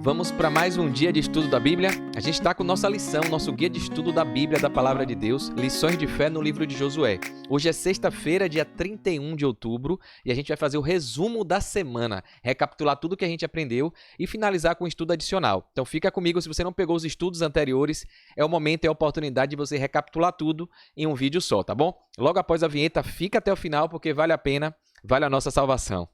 Vamos para mais um dia de estudo da Bíblia. A gente está com nossa lição, nosso guia de estudo da Bíblia, da Palavra de Deus, Lições de Fé no livro de Josué. Hoje é sexta-feira, dia 31 de outubro, e a gente vai fazer o resumo da semana, recapitular tudo que a gente aprendeu e finalizar com um estudo adicional. Então fica comigo, se você não pegou os estudos anteriores, é o momento, é a oportunidade de você recapitular tudo em um vídeo só, tá bom? Logo após a vinheta, fica até o final, porque vale a pena, vale a nossa salvação.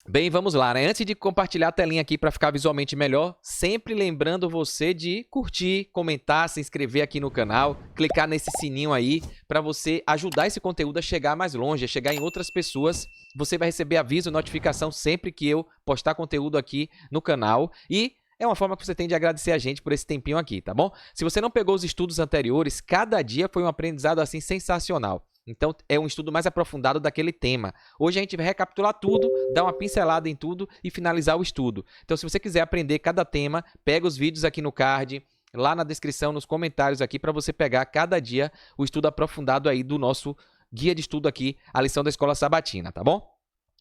Bem, vamos lá, né? Antes de compartilhar a telinha aqui para ficar visualmente melhor, sempre lembrando você de curtir, comentar, se inscrever aqui no canal, clicar nesse sininho aí para você ajudar esse conteúdo a chegar mais longe, a chegar em outras pessoas. Você vai receber aviso, notificação sempre que eu postar conteúdo aqui no canal e é uma forma que você tem de agradecer a gente por esse tempinho aqui, tá bom? Se você não pegou os estudos anteriores, cada dia foi um aprendizado assim sensacional. Então, é um estudo mais aprofundado daquele tema. Hoje a gente vai recapitular tudo, dar uma pincelada em tudo e finalizar o estudo. Então, se você quiser aprender cada tema, pega os vídeos aqui no card, lá na descrição, nos comentários aqui, para você pegar cada dia o estudo aprofundado aí do nosso guia de estudo aqui, a lição da Escola Sabatina, tá bom?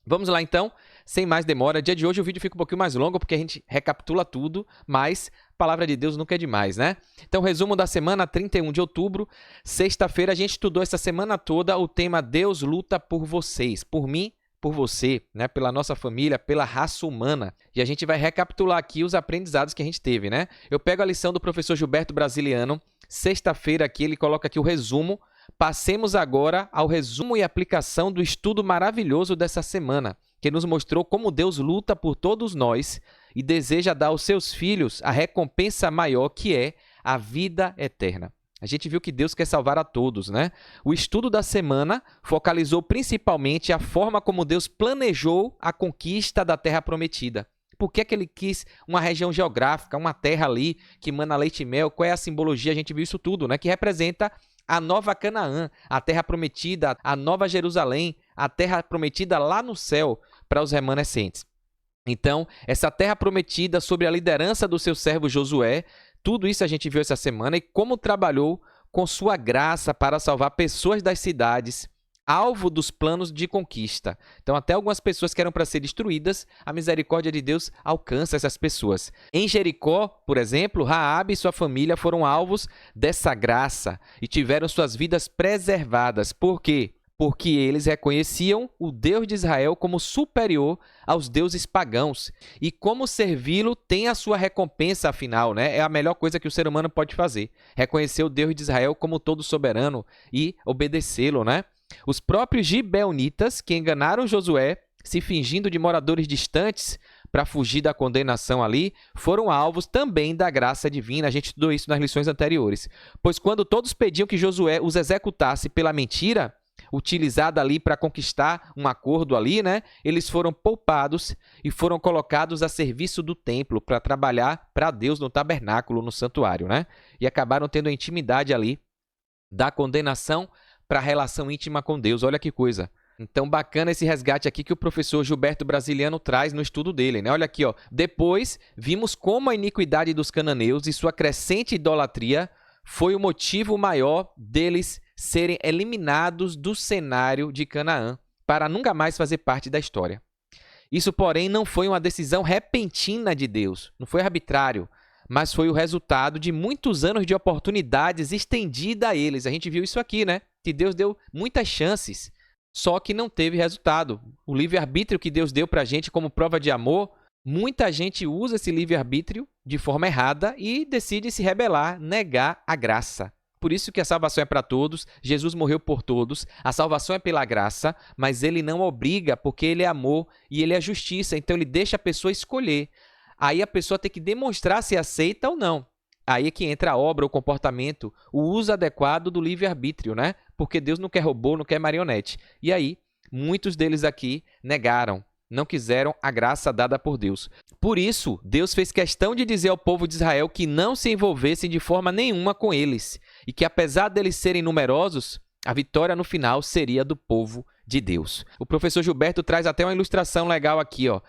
Vamos lá então, sem mais demora. Dia de hoje o vídeo fica um pouquinho mais longo porque a gente recapitula tudo, mas a palavra de Deus nunca é demais, né? Então, resumo da semana, 31 de outubro, sexta-feira, a gente estudou essa semana toda o tema Deus luta por vocês, por mim, por você, né? Pela nossa família, pela raça humana. E a gente vai recapitular aqui os aprendizados que a gente teve, né? Eu pego a lição do professor Gilberto Brasiliano, sexta-feira aqui, ele coloca aqui o resumo. Passemos agora ao resumo e aplicação do estudo maravilhoso dessa semana, que nos mostrou como Deus luta por todos nós e deseja dar aos seus filhos a recompensa maior, que é a vida eterna. A gente viu que Deus quer salvar a todos, né? O estudo da semana focalizou principalmente a forma como Deus planejou a conquista da Terra Prometida. Por que ele quis uma região geográfica, uma terra ali que mana leite e mel? Qual é a simbologia? A gente viu isso tudo, né? Que representa a nova Canaã, a terra prometida, a nova Jerusalém, a terra prometida lá no céu para os remanescentes. Então, essa terra prometida sob a liderança do seu servo Josué, tudo isso a gente viu essa semana e como trabalhou com sua graça para salvar pessoas das cidades, alvo dos planos de conquista. Então, até algumas pessoas que eram para ser destruídas, a misericórdia de Deus alcança essas pessoas. Em Jericó, por exemplo, Raabe e sua família foram alvos dessa graça e tiveram suas vidas preservadas. Por quê? Porque eles reconheciam o Deus de Israel como superior aos deuses pagãos. E como servi-lo tem a sua recompensa, afinal, né? É a melhor coisa que o ser humano pode fazer. Reconhecer o Deus de Israel como todo soberano e obedecê-lo, né? Os próprios gibeonitas, que enganaram Josué, se fingindo de moradores distantes para fugir da condenação ali, foram alvos também da graça divina. A gente estudou isso nas lições anteriores. Pois quando todos pediam que Josué os executasse pela mentira, utilizada ali para conquistar um acordo ali, né? Eles foram poupados e foram colocados a serviço do templo para trabalhar para Deus no tabernáculo, no santuário, né? E acabaram tendo a intimidade ali da condenação para a relação íntima com Deus. Olha que coisa. Então, bacana esse resgate aqui que o professor Gilberto Brasiliano traz no estudo dele, né? Olha aqui, ó. Depois, vimos como a iniquidade dos cananeus e sua crescente idolatria foi o motivo maior deles serem eliminados do cenário de Canaã para nunca mais fazer parte da história. Isso, porém, não foi uma decisão repentina de Deus, não foi arbitrário, mas foi o resultado de muitos anos de oportunidades estendida a eles. A gente viu isso aqui, né? Que Deus deu muitas chances, só que não teve resultado. O livre-arbítrio que Deus deu para a gente como prova de amor, muita gente usa esse livre-arbítrio de forma errada e decide se rebelar, negar a graça. Por isso que a salvação é para todos, Jesus morreu por todos, a salvação é pela graça, mas ele não obriga, porque ele é amor e ele é justiça, então ele deixa a pessoa escolher. Aí a pessoa tem que demonstrar se aceita ou não. Aí é que entra a obra, o comportamento, o uso adequado do livre-arbítrio, né? Porque Deus não quer robô, não quer marionete. E aí, muitos deles aqui negaram, não quiseram a graça dada por Deus. Por isso, Deus fez questão de dizer ao povo de Israel que não se envolvessem de forma nenhuma com eles e que, apesar deles serem numerosos, a vitória no final seria do povo de Deus. O professor Gilberto traz até uma ilustração legal aqui, ó.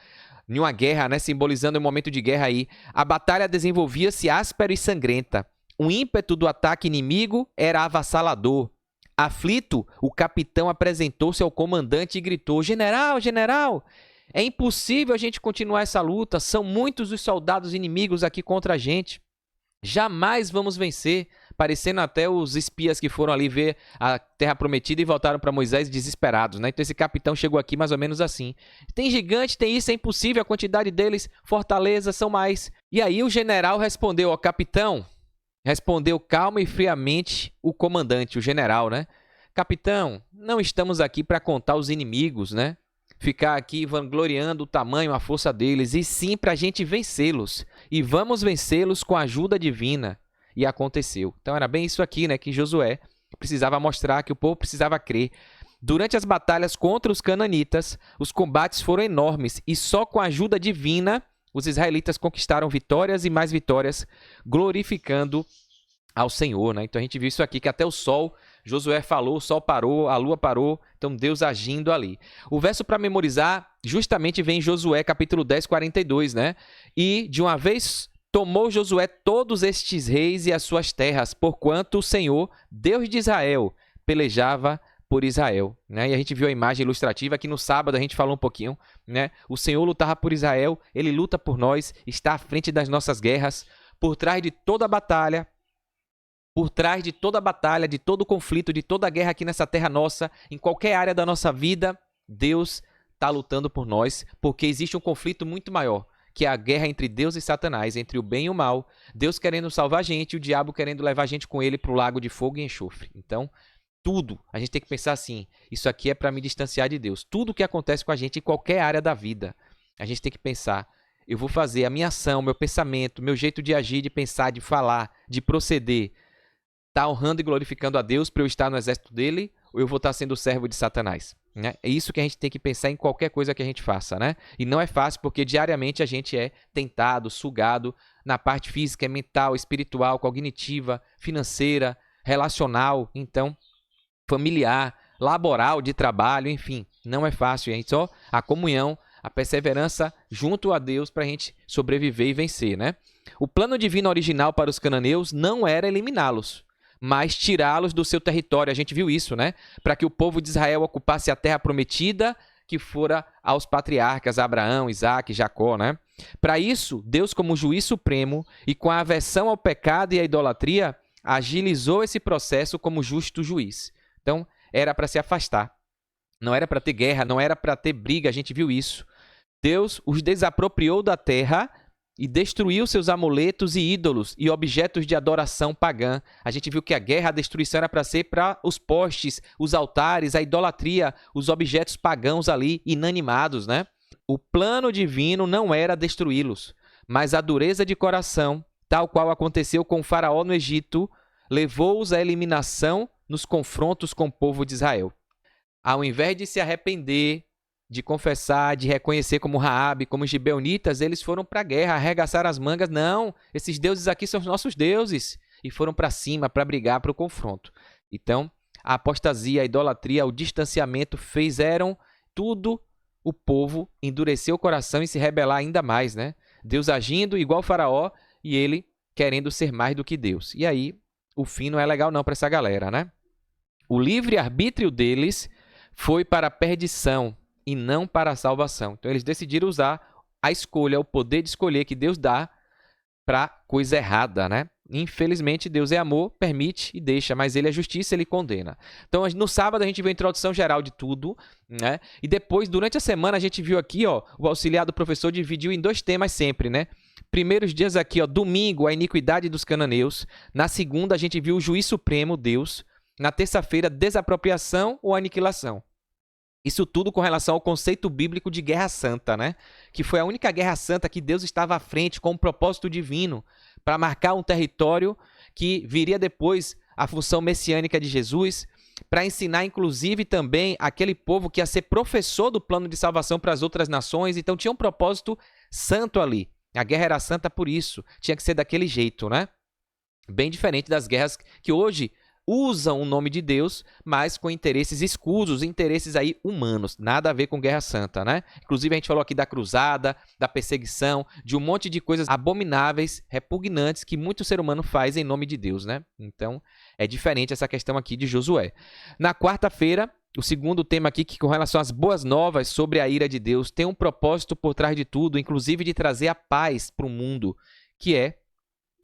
Em uma guerra, né, simbolizando um momento de guerra aí, a batalha desenvolvia-se áspera e sangrenta. O ímpeto do ataque inimigo era avassalador. Aflito, o capitão apresentou-se ao comandante e gritou: General, general, é impossível a gente continuar essa luta. São muitos os soldados inimigos aqui contra a gente. Jamais vamos vencer. Parecendo até os espias que foram ali ver a terra prometida e voltaram para Moisés desesperados, né? Então esse capitão chegou aqui mais ou menos assim. Tem gigante, tem isso, é impossível, a quantidade deles, fortalezas são mais. E aí o general respondeu: ó, capitão, respondeu calma e friamente o comandante, o general, né? Capitão, não estamos aqui para contar os inimigos, né? Ficar aqui vangloriando o tamanho, a força deles, e sim para a gente vencê-los. E vamos vencê-los com a ajuda divina. E aconteceu. Então era bem isso aqui, né, que Josué precisava mostrar, que o povo precisava crer. Durante as batalhas contra os cananitas, os combates foram enormes e só com a ajuda divina os israelitas conquistaram vitórias e mais vitórias, glorificando ao Senhor, né? Então a gente viu isso aqui, que até o sol, Josué falou, o sol parou, a lua parou, então Deus agindo ali. O verso para memorizar justamente vem em Josué capítulo 10, 42, né? E de uma vez tomou Josué todos estes reis e as suas terras, porquanto o Senhor, Deus de Israel, pelejava por Israel, né? E a gente viu a imagem ilustrativa que no sábado a gente falou um pouquinho, né? O Senhor lutava por Israel, ele luta por nós, está à frente das nossas guerras, por trás de toda a batalha, de todo conflito, de toda a guerra aqui nessa terra nossa, em qualquer área da nossa vida, Deus está lutando por nós, porque existe um conflito muito maior, que é a guerra entre Deus e Satanás, entre o bem e o mal, Deus querendo salvar a gente e o diabo querendo levar a gente com ele para o lago de fogo e enxofre. Então, tudo, a gente tem que pensar assim, isso aqui é para me distanciar de Deus. Tudo que acontece com a gente em qualquer área da vida, a gente tem que pensar, eu vou fazer a minha ação, meu pensamento, meu jeito de agir, de pensar, de falar, de proceder, está honrando e glorificando a Deus para eu estar no exército dele, ou eu vou estar sendo servo de Satanás? Né? É isso que a gente tem que pensar em qualquer coisa que a gente faça, né? E não é fácil porque diariamente a gente é tentado, sugado na parte física, mental, espiritual, cognitiva, financeira, relacional, então familiar, laboral, de trabalho, enfim, não é fácil. É só a comunhão, a perseverança junto a Deus para a gente sobreviver e vencer, né? O plano divino original para os cananeus não era eliminá-los, mas tirá-los do seu território. A gente viu isso, né? Para que o povo de Israel ocupasse a terra prometida que fora aos patriarcas Abraão, Isaque, Jacó, né? Para isso, Deus, como juiz supremo e com a aversão ao pecado e à idolatria, agilizou esse processo como justo juiz. Então, era para se afastar. Não era para ter guerra, não era para ter briga, a gente viu isso. Deus os desapropriou da terra e destruiu seus amuletos e ídolos e objetos de adoração pagã. A gente viu que a guerra, a destruição era para ser para os postes, os altares, a idolatria, os objetos pagãos ali inanimados, né? O plano divino não era destruí-los, mas a dureza de coração, tal qual aconteceu com o faraó no Egito, levou-os à eliminação nos confrontos com o povo de Israel. Ao invés de se arrepender, de confessar, de reconhecer como Raabe, como os gibeonitas, eles foram para a guerra, arregaçaram as mangas. Não, esses deuses aqui são os nossos deuses. E foram para cima, para brigar, para o confronto. Então, a apostasia, a idolatria, o distanciamento fizeram tudo o povo endurecer o coração e se rebelar ainda mais, né? Deus agindo igual Faraó e ele querendo ser mais do que Deus. E aí, o fim não é legal não para essa galera, né? O livre-arbítrio deles foi para a perdição e não para a salvação. Então, eles decidiram usar a escolha, o poder de escolher que Deus dá para coisa errada, né? Infelizmente, Deus é amor, permite e deixa, mas ele é justiça, ele condena. Então, no sábado, a gente viu a introdução geral de tudo, né? E depois, durante a semana, a gente viu aqui, ó, o auxiliar do professor dividiu em 2 temas sempre, né? Primeiros dias aqui, ó, domingo, a iniquidade dos cananeus. Na segunda, a gente viu o juiz supremo, Deus. Na terça-feira, desapropriação ou aniquilação. Isso tudo com relação ao conceito bíblico de guerra santa, né? Que foi a única guerra santa que Deus estava à frente com um propósito divino para marcar um território que viria depois a função messiânica de Jesus, para ensinar inclusive também aquele povo que ia ser professor do plano de salvação para as outras nações. Então tinha um propósito santo ali. A guerra era santa por isso, tinha que ser daquele jeito, né? Bem diferente das guerras que hoje usam o nome de Deus, mas com interesses escusos, interesses aí humanos, nada a ver com Guerra Santa, né? Inclusive a gente falou aqui da cruzada, da perseguição, de um monte de coisas abomináveis, repugnantes que muito ser humano faz em nome de Deus, né? Então, é diferente essa questão aqui de Josué. Na quarta-feira, o segundo tema aqui, que com relação às boas novas sobre a ira de Deus, tem um propósito por trás de tudo, inclusive de trazer a paz para o mundo, que é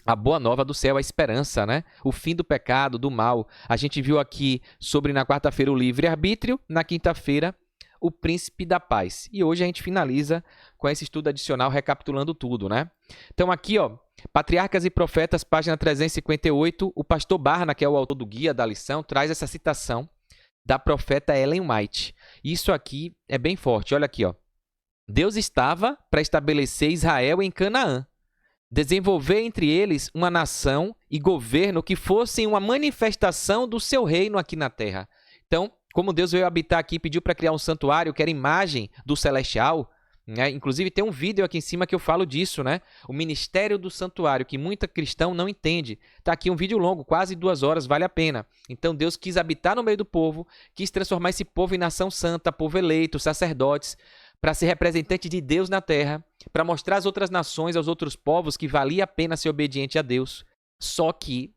a boa nova do céu, a esperança, né? O fim do pecado, do mal. A gente viu aqui sobre, na quarta-feira, o livre-arbítrio, na quinta-feira, o príncipe da paz. E hoje a gente finaliza com esse estudo adicional, recapitulando tudo, né? Então aqui, ó, Patriarcas e Profetas, página 358, o pastor Barna, que é o autor do guia da lição, traz essa citação da profeta Ellen White. Isso aqui é bem forte, olha aqui, ó. Deus estava para estabelecer Israel em Canaã, desenvolver entre eles uma nação e governo que fossem uma manifestação do seu reino aqui na terra. Então, como Deus veio habitar aqui e pediu para criar um santuário, que era imagem do celestial, né? Inclusive tem um vídeo aqui em cima que eu falo disso, né? O ministério do santuário, que muita cristão não entende. Está aqui um vídeo longo, quase 2 horas, vale a pena. Então Deus quis habitar no meio do povo, quis transformar esse povo em nação santa, povo eleito, sacerdotes, para ser representante de Deus na terra, para mostrar às outras nações, aos outros povos, que valia a pena ser obediente a Deus. Só que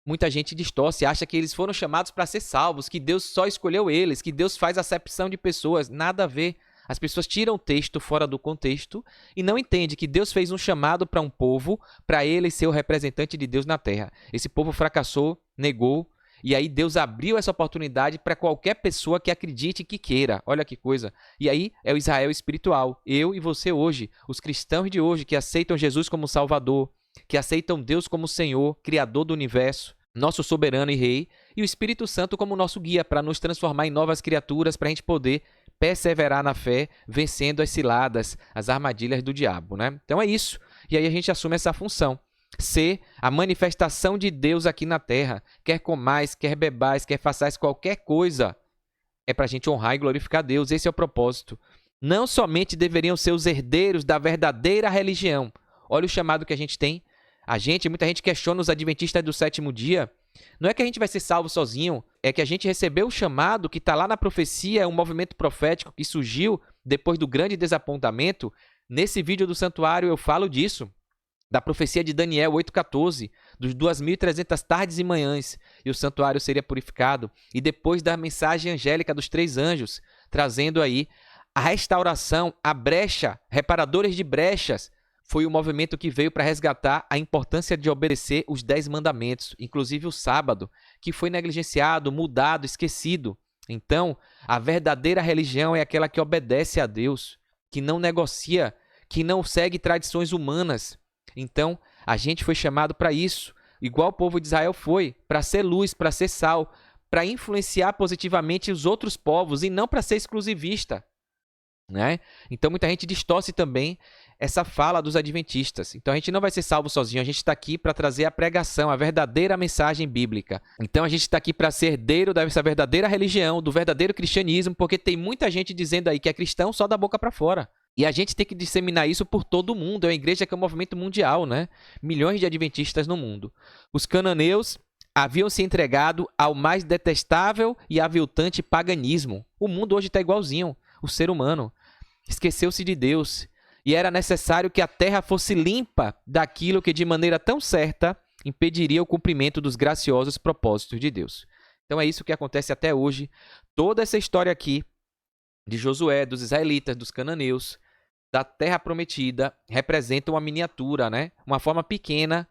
muita gente distorce, acha que eles foram chamados para ser salvos, que Deus só escolheu eles, que Deus faz acepção de pessoas. Nada a ver. As pessoas tiram o texto fora do contexto e não entendem que Deus fez um chamado para um povo, para ele ser o representante de Deus na terra. Esse povo fracassou, negou, e aí Deus abriu essa oportunidade para qualquer pessoa que acredite e que queira. Olha que coisa. E aí é o Israel espiritual. Eu e você hoje, os cristãos de hoje que aceitam Jesus como Salvador, que aceitam Deus como Senhor, Criador do universo, nosso soberano e Rei, e o Espírito Santo como nosso guia para nos transformar em novas criaturas, para a gente poder perseverar na fé, vencendo as ciladas, as armadilhas do diabo, né? Então é isso. E aí a gente assume essa função. Ser a manifestação de Deus aqui na terra. Quer comais, quer bebais, quer façais qualquer coisa, é para a gente honrar e glorificar Deus. Esse é o propósito. Não somente deveriam ser os herdeiros da verdadeira religião. Olha o chamado que a gente tem. Muita gente questiona os adventistas do sétimo dia. Não é que a gente vai ser salvo sozinho, é que a gente recebeu o chamado que está lá na profecia, é um movimento profético que surgiu depois do grande desapontamento. Nesse vídeo do santuário eu falo disso. Da profecia de Daniel 8,14, dos 2.300 tardes e manhãs, e o santuário seria purificado, e depois da mensagem angélica dos 3 anjos, trazendo aí a restauração, a brecha, reparadores de brechas, foi o movimento que veio para resgatar a importância de obedecer os 10 mandamentos, inclusive o sábado, que foi negligenciado, mudado, esquecido. Então, a verdadeira religião é aquela que obedece a Deus, que não negocia, que não segue tradições humanas. Então, a gente foi chamado para isso, igual o povo de Israel foi, para ser luz, para ser sal, para influenciar positivamente os outros povos e não para ser exclusivista, né? Então, muita gente distorce também essa fala dos adventistas. Então, a gente não vai ser salvo sozinho, a gente está aqui para trazer a pregação, a verdadeira mensagem bíblica. Então, a gente está aqui para ser herdeiro dessa verdadeira religião, do verdadeiro cristianismo, porque tem muita gente dizendo aí que é cristão só da boca para fora. E a gente tem que disseminar isso por todo o mundo. É uma igreja que é um movimento mundial, né? Milhões de adventistas no mundo. Os cananeus haviam se entregado ao mais detestável e aviltante paganismo. O mundo hoje está igualzinho. O ser humano esqueceu-se de Deus. E era necessário que a terra fosse limpa daquilo que de maneira tão certa impediria o cumprimento dos graciosos propósitos de Deus. Então é isso que acontece até hoje. Toda essa história aqui de Josué, dos israelitas, dos cananeus, da terra prometida, representa uma miniatura, né? Uma forma pequena,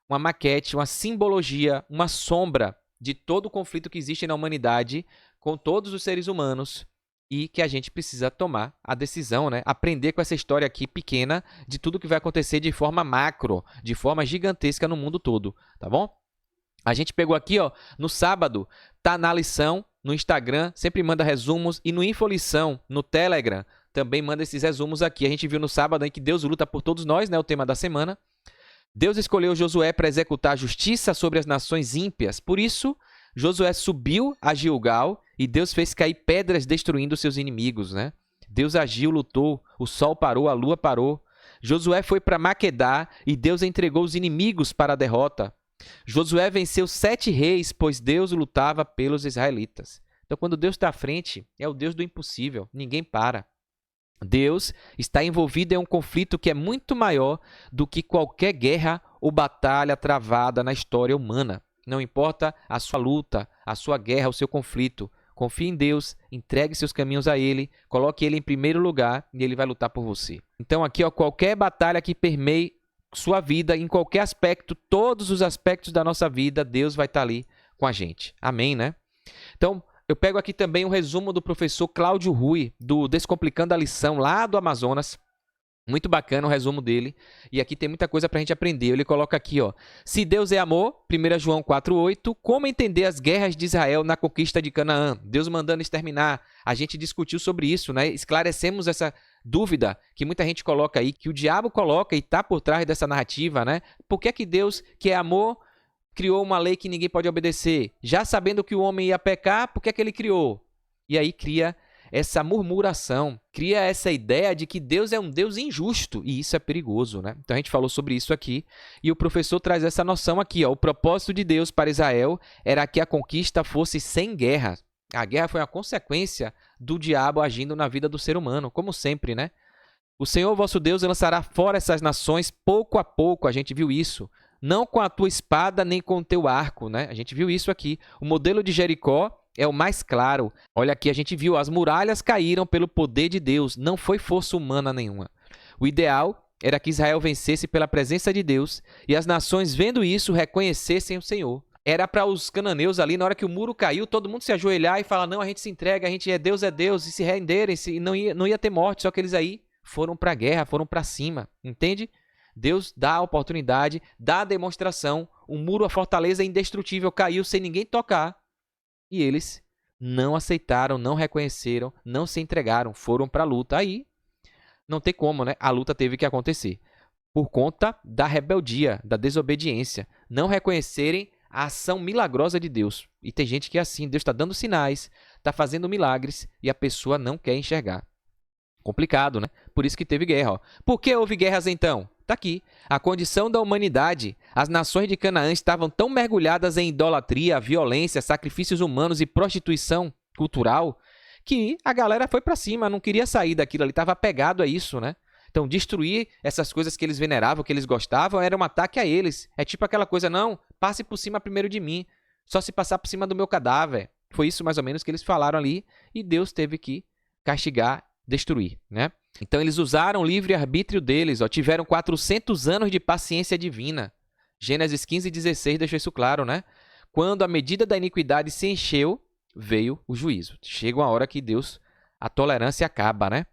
uma maquete, uma simbologia, uma sombra de todo o conflito que existe na humanidade com todos os seres humanos e que a gente precisa tomar a decisão, né? Aprender com essa história aqui pequena de tudo que vai acontecer de forma macro, de forma gigantesca no mundo todo, tá bom? A gente pegou aqui, ó, no sábado, tá na lição, no Instagram, sempre manda resumos, e no Infolição, no Telegram, também manda esses resumos aqui. A gente viu no sábado aí que Deus luta por todos nós, né, o tema da semana. Deus escolheu Josué para executar a justiça sobre as nações ímpias. Por isso, Josué subiu a Gilgal e Deus fez cair pedras destruindo seus inimigos, né? Deus agiu, lutou, o sol parou, a lua parou. Josué foi para Maquedá e Deus entregou os inimigos para a derrota. Josué venceu 7 reis, pois Deus lutava pelos israelitas. Então, quando Deus está à frente, é o Deus do impossível, ninguém para. Deus está envolvido em um conflito que é muito maior do que qualquer guerra ou batalha travada na história humana. Não importa a sua luta, a sua guerra, o seu conflito. Confie em Deus, entregue seus caminhos a Ele, coloque Ele em primeiro lugar e Ele vai lutar por você. Então aqui, ó, qualquer batalha que permeie sua vida, em qualquer aspecto, todos os aspectos da nossa vida, Deus vai estar ali com a gente. Amém, né? Então, eu pego aqui também um resumo do professor Cláudio Rui, do Descomplicando a Lição, lá do Amazonas. Muito bacana o resumo dele. E aqui tem muita coisa para a gente aprender. Ele coloca aqui, ó. Se Deus é amor, 1 João 4,8. Como entender as guerras de Israel na conquista de Canaã? Deus mandando exterminar. A gente discutiu sobre isso, né? Esclarecemos essa dúvida que muita gente coloca aí, que o diabo coloca e está por trás dessa narrativa, né? Por que Deus, que é amor, criou uma lei que ninguém pode obedecer? Já sabendo que o homem ia pecar, por que ele criou? E aí cria essa murmuração, cria essa ideia de que Deus é um Deus injusto, e isso é perigoso, né? Então a gente falou sobre isso aqui, e o professor traz essa noção aqui, ó. O propósito de Deus para Israel era que a conquista fosse sem guerra. A guerra foi uma consequência do diabo agindo na vida do ser humano, como sempre, né? O Senhor vosso Deus lançará fora essas nações pouco a pouco, a gente viu isso. Não com a tua espada nem com o teu arco, né? A gente viu isso aqui. O modelo de Jericó é o mais claro. Olha aqui, a gente viu, as muralhas caíram pelo poder de Deus, não foi força humana nenhuma. O ideal era que Israel vencesse pela presença de Deus e as nações, vendo isso, reconhecessem o Senhor. Era para os cananeus ali, na hora que o muro caiu, todo mundo se ajoelhar e falar, não, a gente se entrega, a gente é Deus, e se renderem, e não ia ter morte, só que eles aí foram para a guerra, foram para cima, entende? Deus dá a oportunidade, dá a demonstração, o muro, a fortaleza indestrutível caiu sem ninguém tocar. E eles não aceitaram, não reconheceram, não se entregaram, foram para a luta. Aí não tem como, né? A luta teve que acontecer. Por conta da rebeldia, da desobediência. Não reconhecerem a ação milagrosa de Deus. E tem gente que é assim, Deus está dando sinais, está fazendo milagres e a pessoa não quer enxergar. Complicado, né? Por isso que teve guerra. Ó. Por que houve guerras então? Está aqui. A condição da humanidade. As nações de Canaã estavam tão mergulhadas em idolatria, violência, sacrifícios humanos e prostituição cultural que a galera foi para cima, não queria sair daquilo ali, estava apegado a isso, né? Então, destruir essas coisas que eles veneravam, que eles gostavam, era um ataque a eles. É tipo aquela coisa, não, passe por cima primeiro de mim, só se passar por cima do meu cadáver. Foi isso mais ou menos que eles falaram ali e Deus teve que castigar, destruir, né? Então, eles usaram o livre-arbítrio deles, ó, tiveram 400 anos de paciência divina. Gênesis 15:16 deixa isso claro, né? Quando a medida da iniquidade se encheu, veio o juízo. Chega uma hora que Deus, a tolerância acaba, né?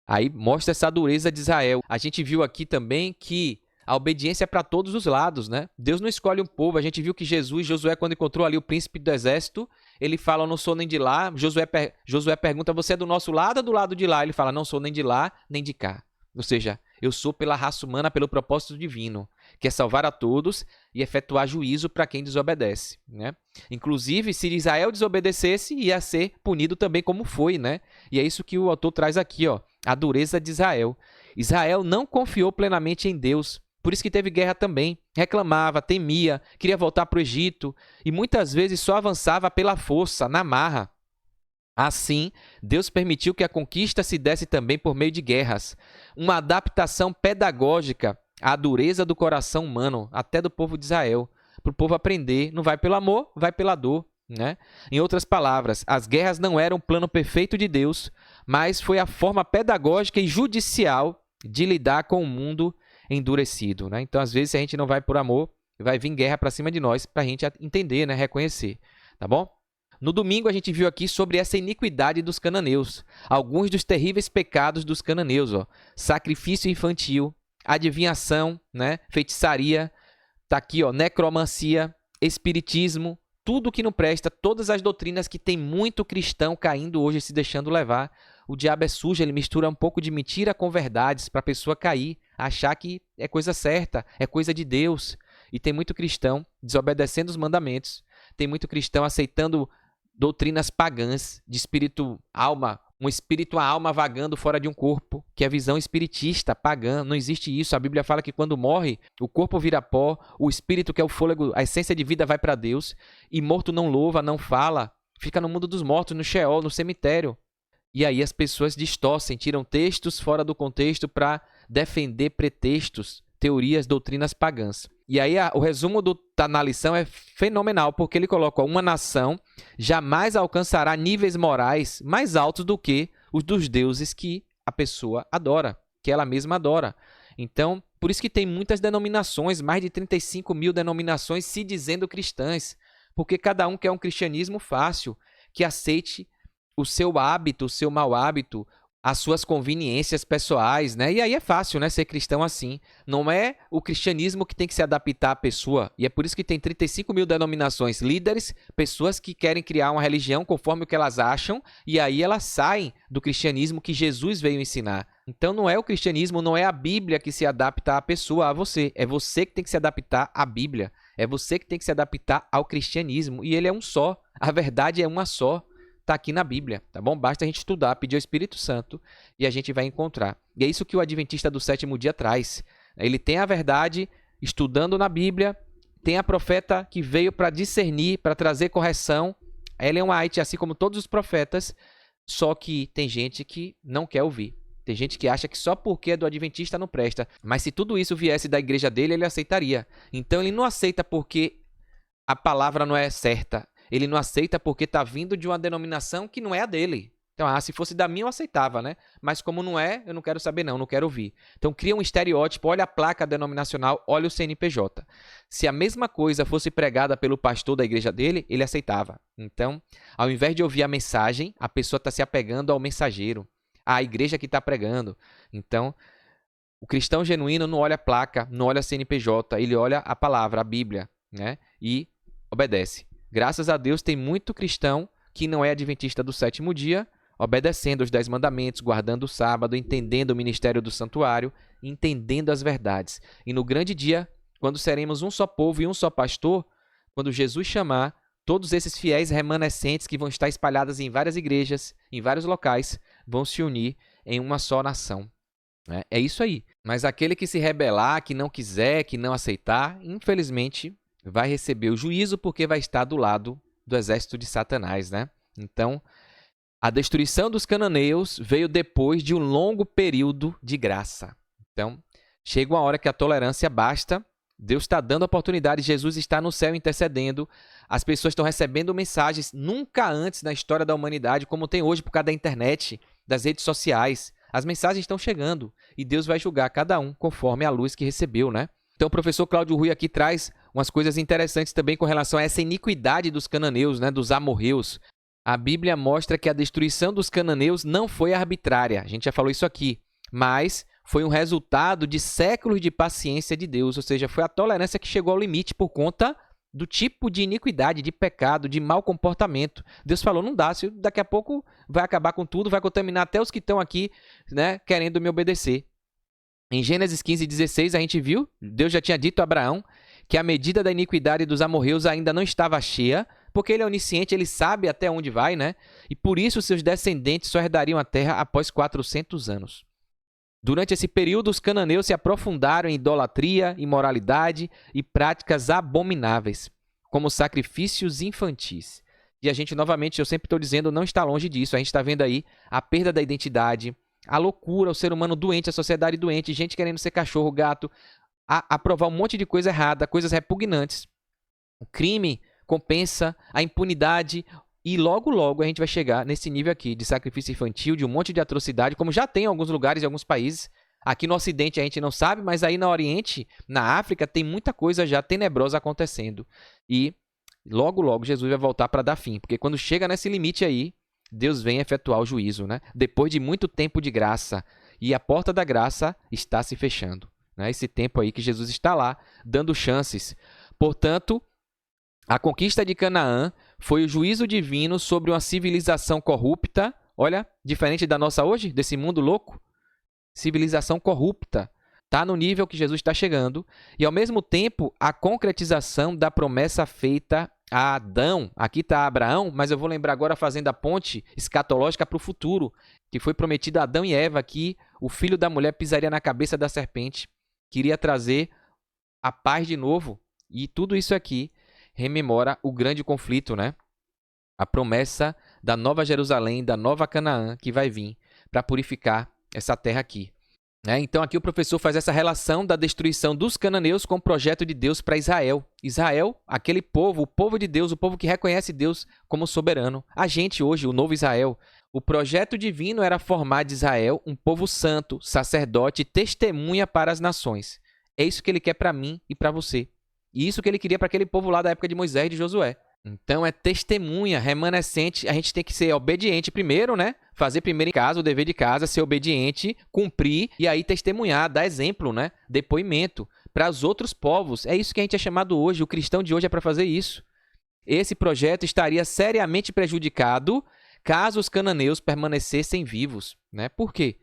Aí mostra essa dureza de Israel. A gente viu aqui também que a obediência é para todos os lados, né? Deus não escolhe um povo. A gente viu que Josué, quando encontrou ali o príncipe do exército, ele fala, eu não sou nem de lá. Josué pergunta, você é do nosso lado ou do lado de lá? Ele fala, não sou nem de lá, nem de cá. Ou seja, eu sou pela raça humana, pelo propósito divino, que é salvar a todos e efetuar juízo para quem desobedece, né? Inclusive, se Israel desobedecesse, ia ser punido também como foi, né? E é isso que o autor traz aqui, ó, a dureza de Israel. Israel não confiou plenamente em Deus, por isso que teve guerra também. Reclamava, temia, queria voltar para o Egito e muitas vezes só avançava pela força, na marra. Assim, Deus permitiu que a conquista se desse também por meio de guerras, uma adaptação pedagógica à dureza do coração humano, até do povo de Israel, para o povo aprender, não vai pelo amor, vai pela dor, né? Em outras palavras, as guerras não eram o plano perfeito de Deus, mas foi a forma pedagógica e judicial de lidar com o mundo endurecido, né? Então, às vezes, se a gente não vai por amor, vai vir guerra para cima de nós, para a gente entender, né? Reconhecer, tá bom? No domingo, a gente viu aqui sobre essa iniquidade dos cananeus. Alguns dos terríveis pecados dos cananeus. Ó. Sacrifício infantil, adivinhação, né? Feitiçaria, tá aqui, ó, necromancia, espiritismo, tudo que não presta, todas as doutrinas que tem muito cristão caindo hoje, se deixando levar. O diabo é sujo, ele mistura um pouco de mentira com verdades para a pessoa cair, achar que é coisa certa, é coisa de Deus. E tem muito cristão desobedecendo os mandamentos, tem muito cristão aceitando doutrinas pagãs de espírito, alma um espírito, uma alma vagando fora de um corpo, que é visão espiritista, pagã. Não existe isso. A Bíblia fala que quando morre, o corpo vira pó, o espírito, que é o fôlego, a essência de vida, vai para Deus, e morto não louva, não fala, fica no mundo dos mortos, no Sheol, no cemitério. E aí as pessoas distorcem, tiram textos fora do contexto para defender pretextos, teorias, doutrinas pagãs. E aí o resumo na lição é fenomenal, porque ele coloca: uma nação jamais alcançará níveis morais mais altos do que os dos deuses que a pessoa adora, que ela mesma adora. Então, por isso que tem muitas denominações, mais de 35 mil denominações se dizendo cristãs, porque cada um quer um cristianismo fácil, que aceite o seu hábito, o seu mau hábito, as suas conveniências pessoais, né? E aí é fácil, né, ser cristão assim. Não é o cristianismo que tem que se adaptar à pessoa. E é por isso que tem 35 mil denominações, líderes, pessoas que querem criar uma religião conforme o que elas acham, e aí elas saem do cristianismo que Jesus veio ensinar. Então não é o cristianismo, não é a Bíblia que se adapta à pessoa, a você. É você que tem que se adaptar à Bíblia. É você que tem que se adaptar ao cristianismo. E ele é um só. A verdade é uma só. Está aqui na Bíblia, tá bom? Basta a gente estudar, pedir ao Espírito Santo e a gente vai encontrar. E é isso que o Adventista do Sétimo Dia traz. Ele tem a verdade estudando na Bíblia, tem a profeta que veio para discernir, para trazer correção. Ellen White, assim como todos os profetas, só que tem gente que não quer ouvir. Tem gente que acha que só porque é do Adventista não presta. Mas se tudo isso viesse da igreja dele, ele aceitaria. Então ele não aceita porque a palavra não é certa. Ele não aceita porque está vindo de uma denominação que não é a dele. Então, se fosse da minha, eu aceitava, né? Mas como não é, eu não quero saber não quero ouvir. Então, cria um estereótipo, olha a placa denominacional, olha o CNPJ. Se a mesma coisa fosse pregada pelo pastor da igreja dele, ele aceitava. Então, ao invés de ouvir a mensagem, a pessoa está se apegando ao mensageiro, à igreja que está pregando. Então, o cristão genuíno não olha a placa, não olha a CNPJ, ele olha a palavra, a Bíblia, né? E obedece. Graças a Deus tem muito cristão que não é adventista do sétimo dia, obedecendo os 10 mandamentos, guardando o sábado, entendendo o ministério do santuário, entendendo as verdades. E no grande dia, quando seremos um só povo e um só pastor, quando Jesus chamar, todos esses fiéis remanescentes que vão estar espalhados em várias igrejas, em vários locais, vão se unir em uma só nação. É isso aí. Mas aquele que se rebelar, que não quiser, que não aceitar, infelizmente vai receber o juízo porque vai estar do lado do exército de Satanás, né? Então, a destruição dos cananeus veio depois de um longo período de graça. Então, chega uma hora que a tolerância basta, Deus está dando oportunidade, Jesus está no céu intercedendo, as pessoas estão recebendo mensagens nunca antes na história da humanidade, como tem hoje por causa da internet, das redes sociais. As mensagens estão chegando e Deus vai julgar cada um conforme a luz que recebeu, né? Então, o professor Cláudio Rui aqui traz umas coisas interessantes também com relação a essa iniquidade dos cananeus, né, dos amorreus. A Bíblia mostra que a destruição dos cananeus não foi arbitrária, a gente já falou isso aqui, mas foi um resultado de séculos de paciência de Deus, ou seja, foi a tolerância que chegou ao limite por conta do tipo de iniquidade, de pecado, de mau comportamento. Deus falou, não dá, daqui a pouco vai acabar com tudo, vai contaminar até os que estão aqui, né, querendo me obedecer. Em Gênesis 15:16, a gente viu, Deus já tinha dito a Abraão que a medida da iniquidade dos amorreus ainda não estava cheia, porque ele é onisciente, ele sabe até onde vai, né? E por isso seus descendentes só herdariam a terra após 400 anos. Durante esse período, os cananeus se aprofundaram em idolatria, imoralidade e práticas abomináveis, como sacrifícios infantis. E a gente, novamente, eu sempre estou dizendo, não está longe disso. A gente está vendo aí a perda da identidade, a loucura, o ser humano doente, a sociedade doente, gente querendo ser cachorro, gato, aprovar um monte de coisa errada, coisas repugnantes. O crime compensa a impunidade e logo, logo a gente vai chegar nesse nível aqui de sacrifício infantil, de um monte de atrocidade, como já tem em alguns lugares, em alguns países. Aqui no Ocidente a gente não sabe, mas aí no Oriente, na África, tem muita coisa já tenebrosa acontecendo. E logo, logo Jesus vai voltar para dar fim, porque quando chega nesse limite aí, Deus vem efetuar o juízo, né? Depois de muito tempo de graça. E a porta da graça está se fechando. Né? Esse tempo aí que Jesus está lá, dando chances. Portanto, a conquista de Canaã foi o juízo divino sobre uma civilização corrupta. Olha, diferente da nossa hoje, desse mundo louco. Civilização corrupta. Está no nível que Jesus está chegando. E, ao mesmo tempo, a concretização da promessa feita a Adão, aqui está Abraão, mas eu vou lembrar agora fazendo a ponte escatológica para o futuro, que foi prometido a Adão e Eva, que o filho da mulher pisaria na cabeça da serpente, queria trazer a paz de novo. E tudo isso aqui rememora o grande conflito, né? A promessa da nova Jerusalém, da nova Canaã, que vai vir para purificar essa terra aqui. Então, aqui o professor faz essa relação da destruição dos cananeus com o projeto de Deus para Israel. Israel, aquele povo, o povo de Deus, o povo que reconhece Deus como soberano. A gente hoje, o novo Israel. O projeto divino era formar de Israel um povo santo, sacerdote e testemunha para as nações. É isso que ele quer para mim e para você. E isso que ele queria para aquele povo lá da época de Moisés e de Josué. Então, é testemunha, remanescente. A gente tem que ser obediente primeiro, né? Fazer primeiro em casa, o dever de casa, ser obediente, cumprir e aí testemunhar, dar exemplo, né? Depoimento para os outros povos. É isso que a gente é chamado hoje. O cristão de hoje é para fazer isso. Esse projeto estaria seriamente prejudicado caso os cananeus permanecessem vivos, né? Por quê?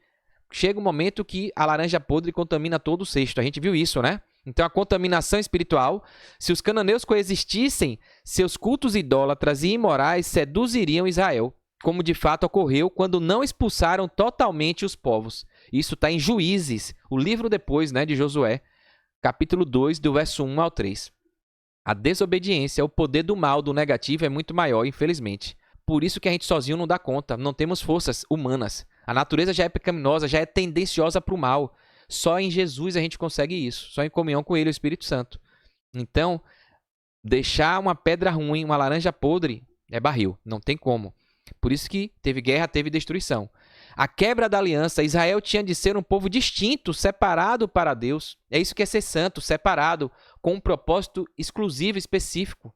Chega um momento que a laranja podre contamina todo o cesto. A gente viu isso, né? Então, a contaminação espiritual, se os cananeus coexistissem, seus cultos idólatras e imorais seduziriam Israel, como de fato ocorreu quando não expulsaram totalmente os povos. Isso está em Juízes, o livro depois, né, de Josué, capítulo 2, do verso 1 ao 3. A desobediência, o poder do mal, do negativo, é muito maior, infelizmente. Por isso que a gente sozinho não dá conta, não temos forças humanas. A natureza já é pecaminosa, já é tendenciosa para o mal. Só em Jesus a gente consegue isso, só em comunhão com Ele, o Espírito Santo. Então, deixar uma pedra ruim, uma laranja podre, é barril, não tem como. Por isso que teve guerra, teve destruição. A quebra da aliança, Israel tinha de ser um povo distinto, separado para Deus. É isso que é ser santo, separado, com um propósito exclusivo, específico,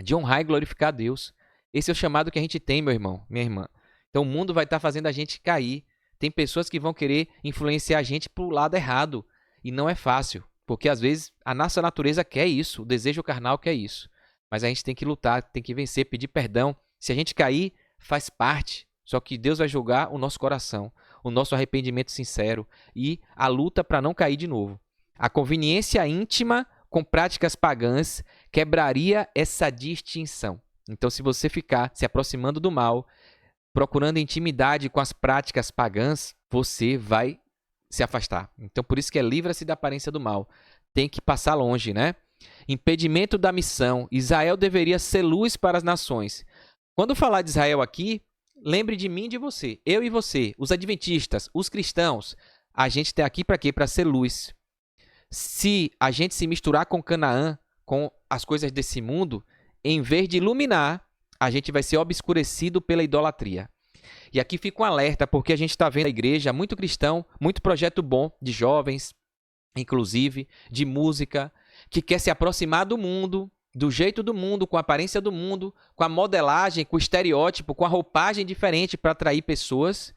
de honrar e glorificar a Deus. Esse é o chamado que a gente tem, meu irmão, minha irmã. Então, o mundo vai estar fazendo a gente cair. Tem pessoas que vão querer influenciar a gente para o lado errado. E não é fácil, porque às vezes a nossa natureza quer isso, o desejo carnal quer isso. Mas a gente tem que lutar, tem que vencer, pedir perdão. Se a gente cair, faz parte. Só que Deus vai julgar o nosso coração, o nosso arrependimento sincero e a luta para não cair de novo. A conveniência íntima com práticas pagãs quebraria essa distinção. Então, se você ficar se aproximando do mal, procurando intimidade com as práticas pagãs, você vai se afastar. Então, por isso que é livra-se da aparência do mal. Tem que passar longe, né? Impedimento da missão. Israel deveria ser luz para as nações. Quando falar de Israel aqui, lembre de mim e de você. Eu e você, os adventistas, os cristãos. A gente está aqui para quê? Para ser luz. Se a gente se misturar com Canaã, com as coisas desse mundo, em vez de iluminar, a gente vai ser obscurecido pela idolatria. E aqui fica um alerta, porque a gente está vendo a igreja, muito cristão, muito projeto bom de jovens, inclusive, de música, que quer se aproximar do mundo, do jeito do mundo, com a aparência do mundo, com a modelagem, com o estereótipo, com a roupagem diferente para atrair pessoas.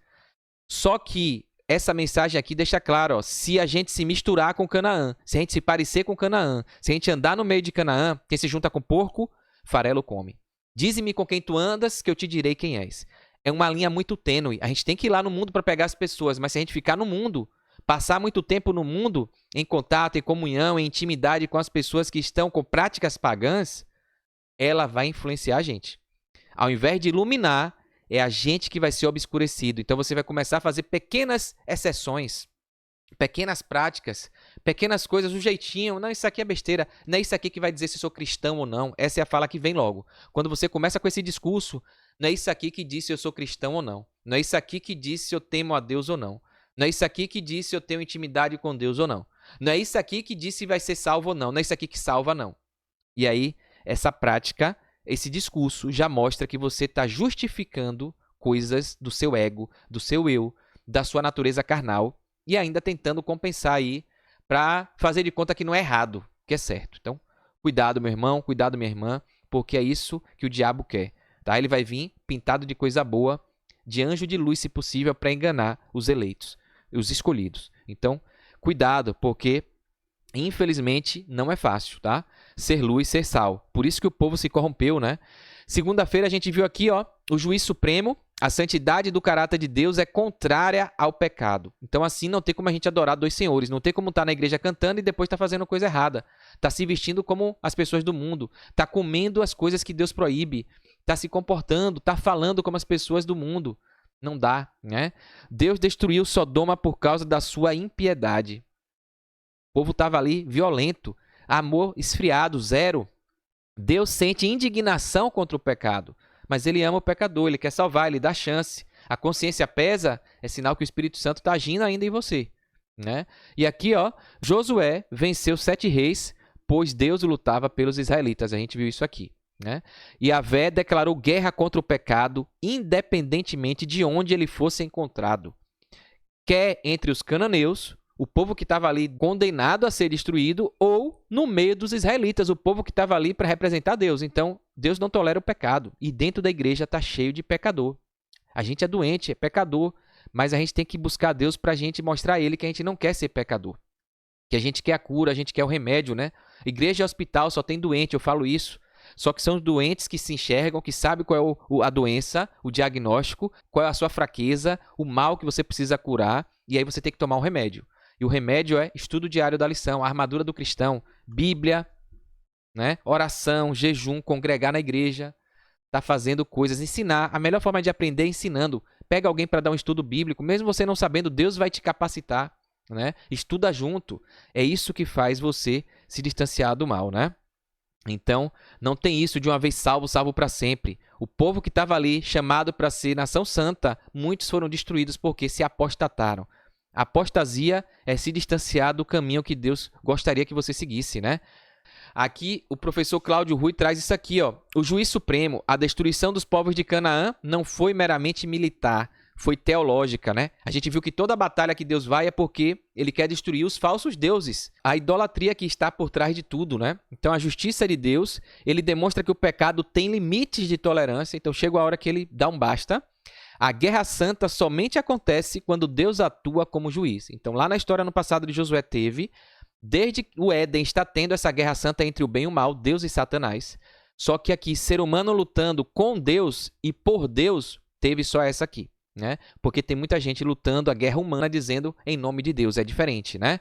Só que essa mensagem aqui deixa claro, se a gente se misturar com Canaã, se a gente se parecer com Canaã, se a gente andar no meio de Canaã, quem se junta com porco, farelo come. Dize-me com quem tu andas, que eu te direi quem és. É uma linha muito tênue. A gente tem que ir lá no mundo para pegar as pessoas, mas se a gente ficar no mundo, passar muito tempo no mundo, em contato, em comunhão, em intimidade com as pessoas que estão com práticas pagãs, ela vai influenciar a gente. Ao invés de iluminar, é a gente que vai ser obscurecido. Então você vai começar a fazer pequenas exceções, pequenas práticas, pequenas coisas, um jeitinho. Não, isso aqui é besteira. Não é isso aqui que vai dizer se sou cristão ou não. Essa é a fala que vem logo. Quando você começa com esse discurso, não é isso aqui que diz se eu sou cristão ou não. Não é isso aqui que diz se eu temo a Deus ou não. Não é isso aqui que diz se eu tenho intimidade com Deus ou não. Não é isso aqui que diz se vai ser salvo ou não. Não é isso aqui que salva, não. E aí, essa prática, esse discurso já mostra que você está justificando coisas do seu ego, do seu eu, da sua natureza carnal e ainda tentando compensar aí para fazer de conta que não é errado, que é certo. Então, cuidado, meu irmão, cuidado, minha irmã, porque é isso que o diabo quer. Tá? Ele vai vir pintado de coisa boa, de anjo de luz, se possível, para enganar os eleitos, os escolhidos. Então, cuidado, porque, infelizmente, não é fácil, tá? Ser luz, ser sal. Por isso que o povo se corrompeu, né? Segunda-feira a gente viu aqui, ó, o juiz supremo, A santidade do caráter de Deus é contrária ao pecado. Então, assim, não tem como a gente adorar dois senhores. Não tem como estar na igreja cantando e depois estar fazendo coisa errada. Está se vestindo como as pessoas do mundo. Está comendo as coisas que Deus proíbe. Está se comportando, está falando como as pessoas do mundo. Não dá, né? Deus destruiu Sodoma por causa da sua impiedade. O povo estava ali violento. Amor esfriado, zero. Deus sente indignação contra o pecado. Mas ele ama o pecador, ele quer salvar, ele dá chance. A consciência pesa, é sinal que o Espírito Santo está agindo ainda em você, né? E aqui, ó, Josué venceu 7 reis, pois Deus lutava pelos israelitas. A gente viu isso aqui, né? E Yahvé declarou guerra contra o pecado, independentemente de onde ele fosse encontrado. Quer entre os cananeus, o povo que estava ali condenado a ser destruído, ou no meio dos israelitas, o povo que estava ali para representar Deus. Então, Deus não tolera o pecado. E dentro da igreja está cheio de pecador. A gente é doente, é pecador, mas a gente tem que buscar Deus para a gente mostrar a Ele que a gente não quer ser pecador. Que a gente quer a cura, a gente quer o remédio, né? Igreja e hospital só tem doente, eu falo isso. Só que são os doentes que se enxergam, que sabem qual é a doença, o diagnóstico, qual é a sua fraqueza, o mal que você precisa curar, e aí você tem que tomar um remédio. E o remédio é estudo diário da lição, a armadura do cristão, Bíblia, né? Oração, jejum, congregar na igreja, tá fazendo coisas, ensinar. A melhor forma de aprender é ensinando. Pega alguém para dar um estudo bíblico, mesmo você não sabendo, Deus vai te capacitar, né? Estuda junto. É isso que faz você se distanciar do mal, né? Então, não tem isso de uma vez salvo, salvo para sempre. O povo que estava ali, chamado para ser nação santa, muitos foram destruídos porque se apostataram. A apostasia é se distanciar do caminho que Deus gostaria que você seguisse, né? Aqui, o professor Cláudio Rui traz isso aqui, ó. O juiz supremo, a destruição dos povos de Canaã não foi meramente militar, foi teológica, né? A gente viu que toda batalha que Deus vai é porque ele quer destruir os falsos deuses, a idolatria que está por trás de tudo, né? Então, a justiça de Deus, ele demonstra que o pecado tem limites de tolerância, então chega a hora que ele dá um basta. A guerra santa somente acontece quando Deus atua como juiz. Então, lá na história no passado de Josué teve, desde o Éden está tendo essa guerra santa entre o bem e o mal, Deus e Satanás. Só que aqui, ser humano lutando com Deus e por Deus, teve só essa aqui, né? Porque tem muita gente lutando a guerra humana dizendo em nome de Deus, é diferente, né?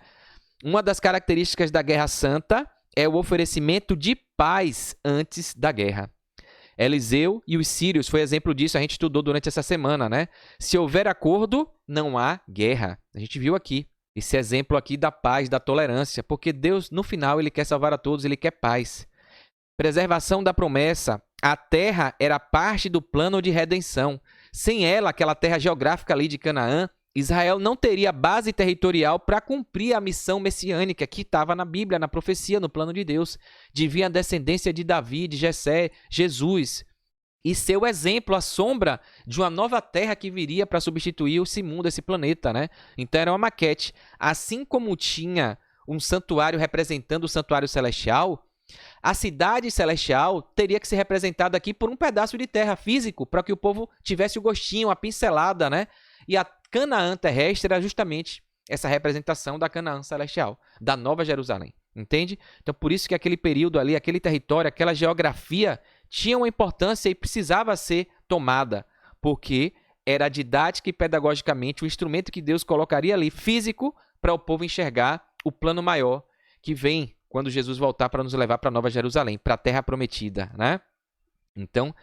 Uma das características da guerra santa é o oferecimento de paz antes da guerra. Eliseu e os sírios foi exemplo disso, a gente estudou durante essa semana, né? Se houver acordo, não há guerra. A gente viu aqui esse exemplo aqui da paz, da tolerância, porque Deus, no final, ele quer salvar a todos, ele quer paz. Preservação da promessa. A terra era parte do plano de redenção. Sem ela, aquela terra geográfica ali de Canaã, Israel não teria base territorial para cumprir a missão messiânica que estava na Bíblia, na profecia, no plano de Deus, de vir a descendência de Davi, de Jessé, Jesus, e ser o exemplo, a sombra de uma nova terra que viria para substituir esse mundo, esse planeta, né? Então era uma maquete. Assim como tinha um santuário representando o santuário celestial, a cidade celestial teria que ser representada aqui por um pedaço de terra físico, para que o povo tivesse o gostinho, a pincelada, né? E a Canaã terrestre era justamente essa representação da Canaã celestial, da Nova Jerusalém, entende? Então, por isso que aquele período ali, aquele território, aquela geografia tinha uma importância e precisava ser tomada, porque era didática e pedagogicamente o instrumento que Deus colocaria ali, físico, para o povo enxergar o plano maior que vem quando Jesus voltar para nos levar para a Nova Jerusalém, para a Terra Prometida, né? Então,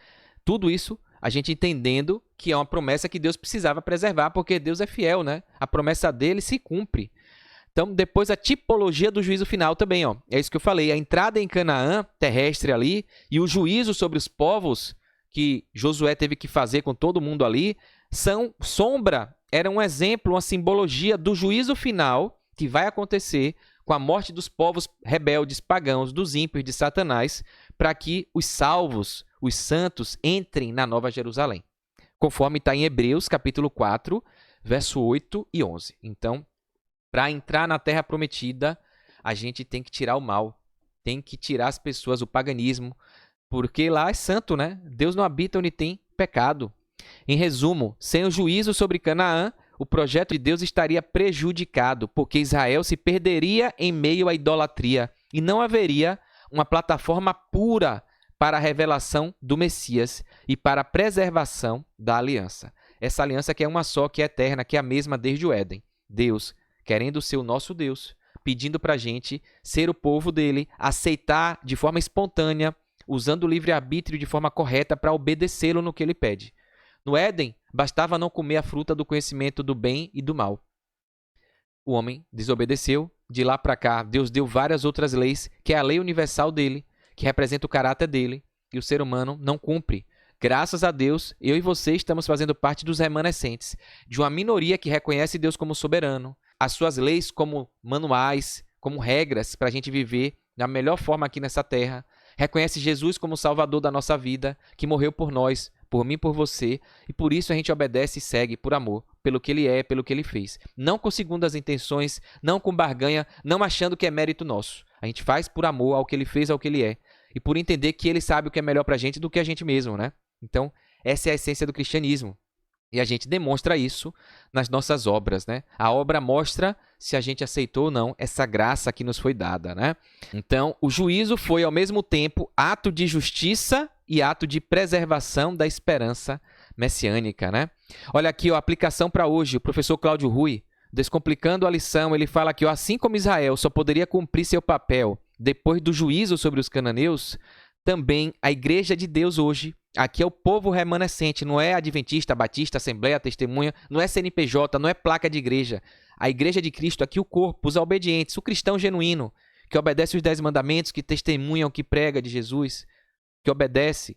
tudo isso a gente entendendo que é uma promessa que Deus precisava preservar, porque Deus é fiel, né? A promessa dele se cumpre. Então, depois a tipologia do juízo final também, ó. É isso que eu falei, a entrada em Canaã, terrestre ali, e o juízo sobre os povos que Josué teve que fazer com todo mundo ali, são sombra, era um exemplo, uma simbologia do juízo final que vai acontecer com a morte dos povos rebeldes, pagãos, dos ímpios, de Satanás, para que os salvos, os santos, entrem na Nova Jerusalém, conforme está em Hebreus, capítulo 4, verso 8 e 11. Então, para entrar na Terra Prometida, a gente tem que tirar o mal, tem que tirar as pessoas, o paganismo, porque lá é santo, né? Deus não habita onde tem pecado. Em resumo, sem o juízo sobre Canaã, o projeto de Deus estaria prejudicado, porque Israel se perderia em meio à idolatria e não haveria uma plataforma pura para a revelação do Messias e para a preservação da aliança. Essa aliança que é uma só, que é eterna, que é a mesma desde o Éden. Deus, querendo ser o nosso Deus, pedindo para a gente ser o povo dele, aceitar de forma espontânea, usando o livre-arbítrio de forma correta para obedecê-lo no que ele pede. No Éden, bastava não comer a fruta do conhecimento do bem e do mal. O homem desobedeceu. De lá para cá, Deus deu várias outras leis, que é a lei universal dele, que representa o caráter dele, e o ser humano não cumpre. Graças a Deus, eu e você estamos fazendo parte dos remanescentes, de uma minoria que reconhece Deus como soberano, as suas leis como manuais, como regras para a gente viver da melhor forma aqui nessa terra, reconhece Jesus como Salvador da nossa vida, que morreu por nós, por mim e por você, e por isso a gente obedece e segue por amor, pelo que ele é, pelo que ele fez. Não com segundas intenções, não com barganha, não achando que é mérito nosso. A gente faz por amor ao que ele fez, ao que ele é, e por entender que ele sabe o que é melhor pra gente do que a gente mesmo, né? Então, essa é a essência do cristianismo. E a gente demonstra isso nas nossas obras, né? A obra mostra se a gente aceitou ou não essa graça que nos foi dada, né? Então, o juízo foi, ao mesmo tempo, ato de justiça e ato de preservação da esperança messiânica, né? Olha aqui, ó, a aplicação para hoje. O professor Cláudio Rui, descomplicando a lição, ele fala que, ó, assim como Israel só poderia cumprir seu papel depois do juízo sobre os cananeus, também a Igreja de Deus hoje, aqui é o povo remanescente, não é adventista, batista, assembleia, testemunha, não é CNPJ, não é placa de igreja. A Igreja de Cristo, aqui o corpo, os obedientes, o cristão genuíno, que obedece os 10 mandamentos, que testemunham, que prega de Jesus, que obedece.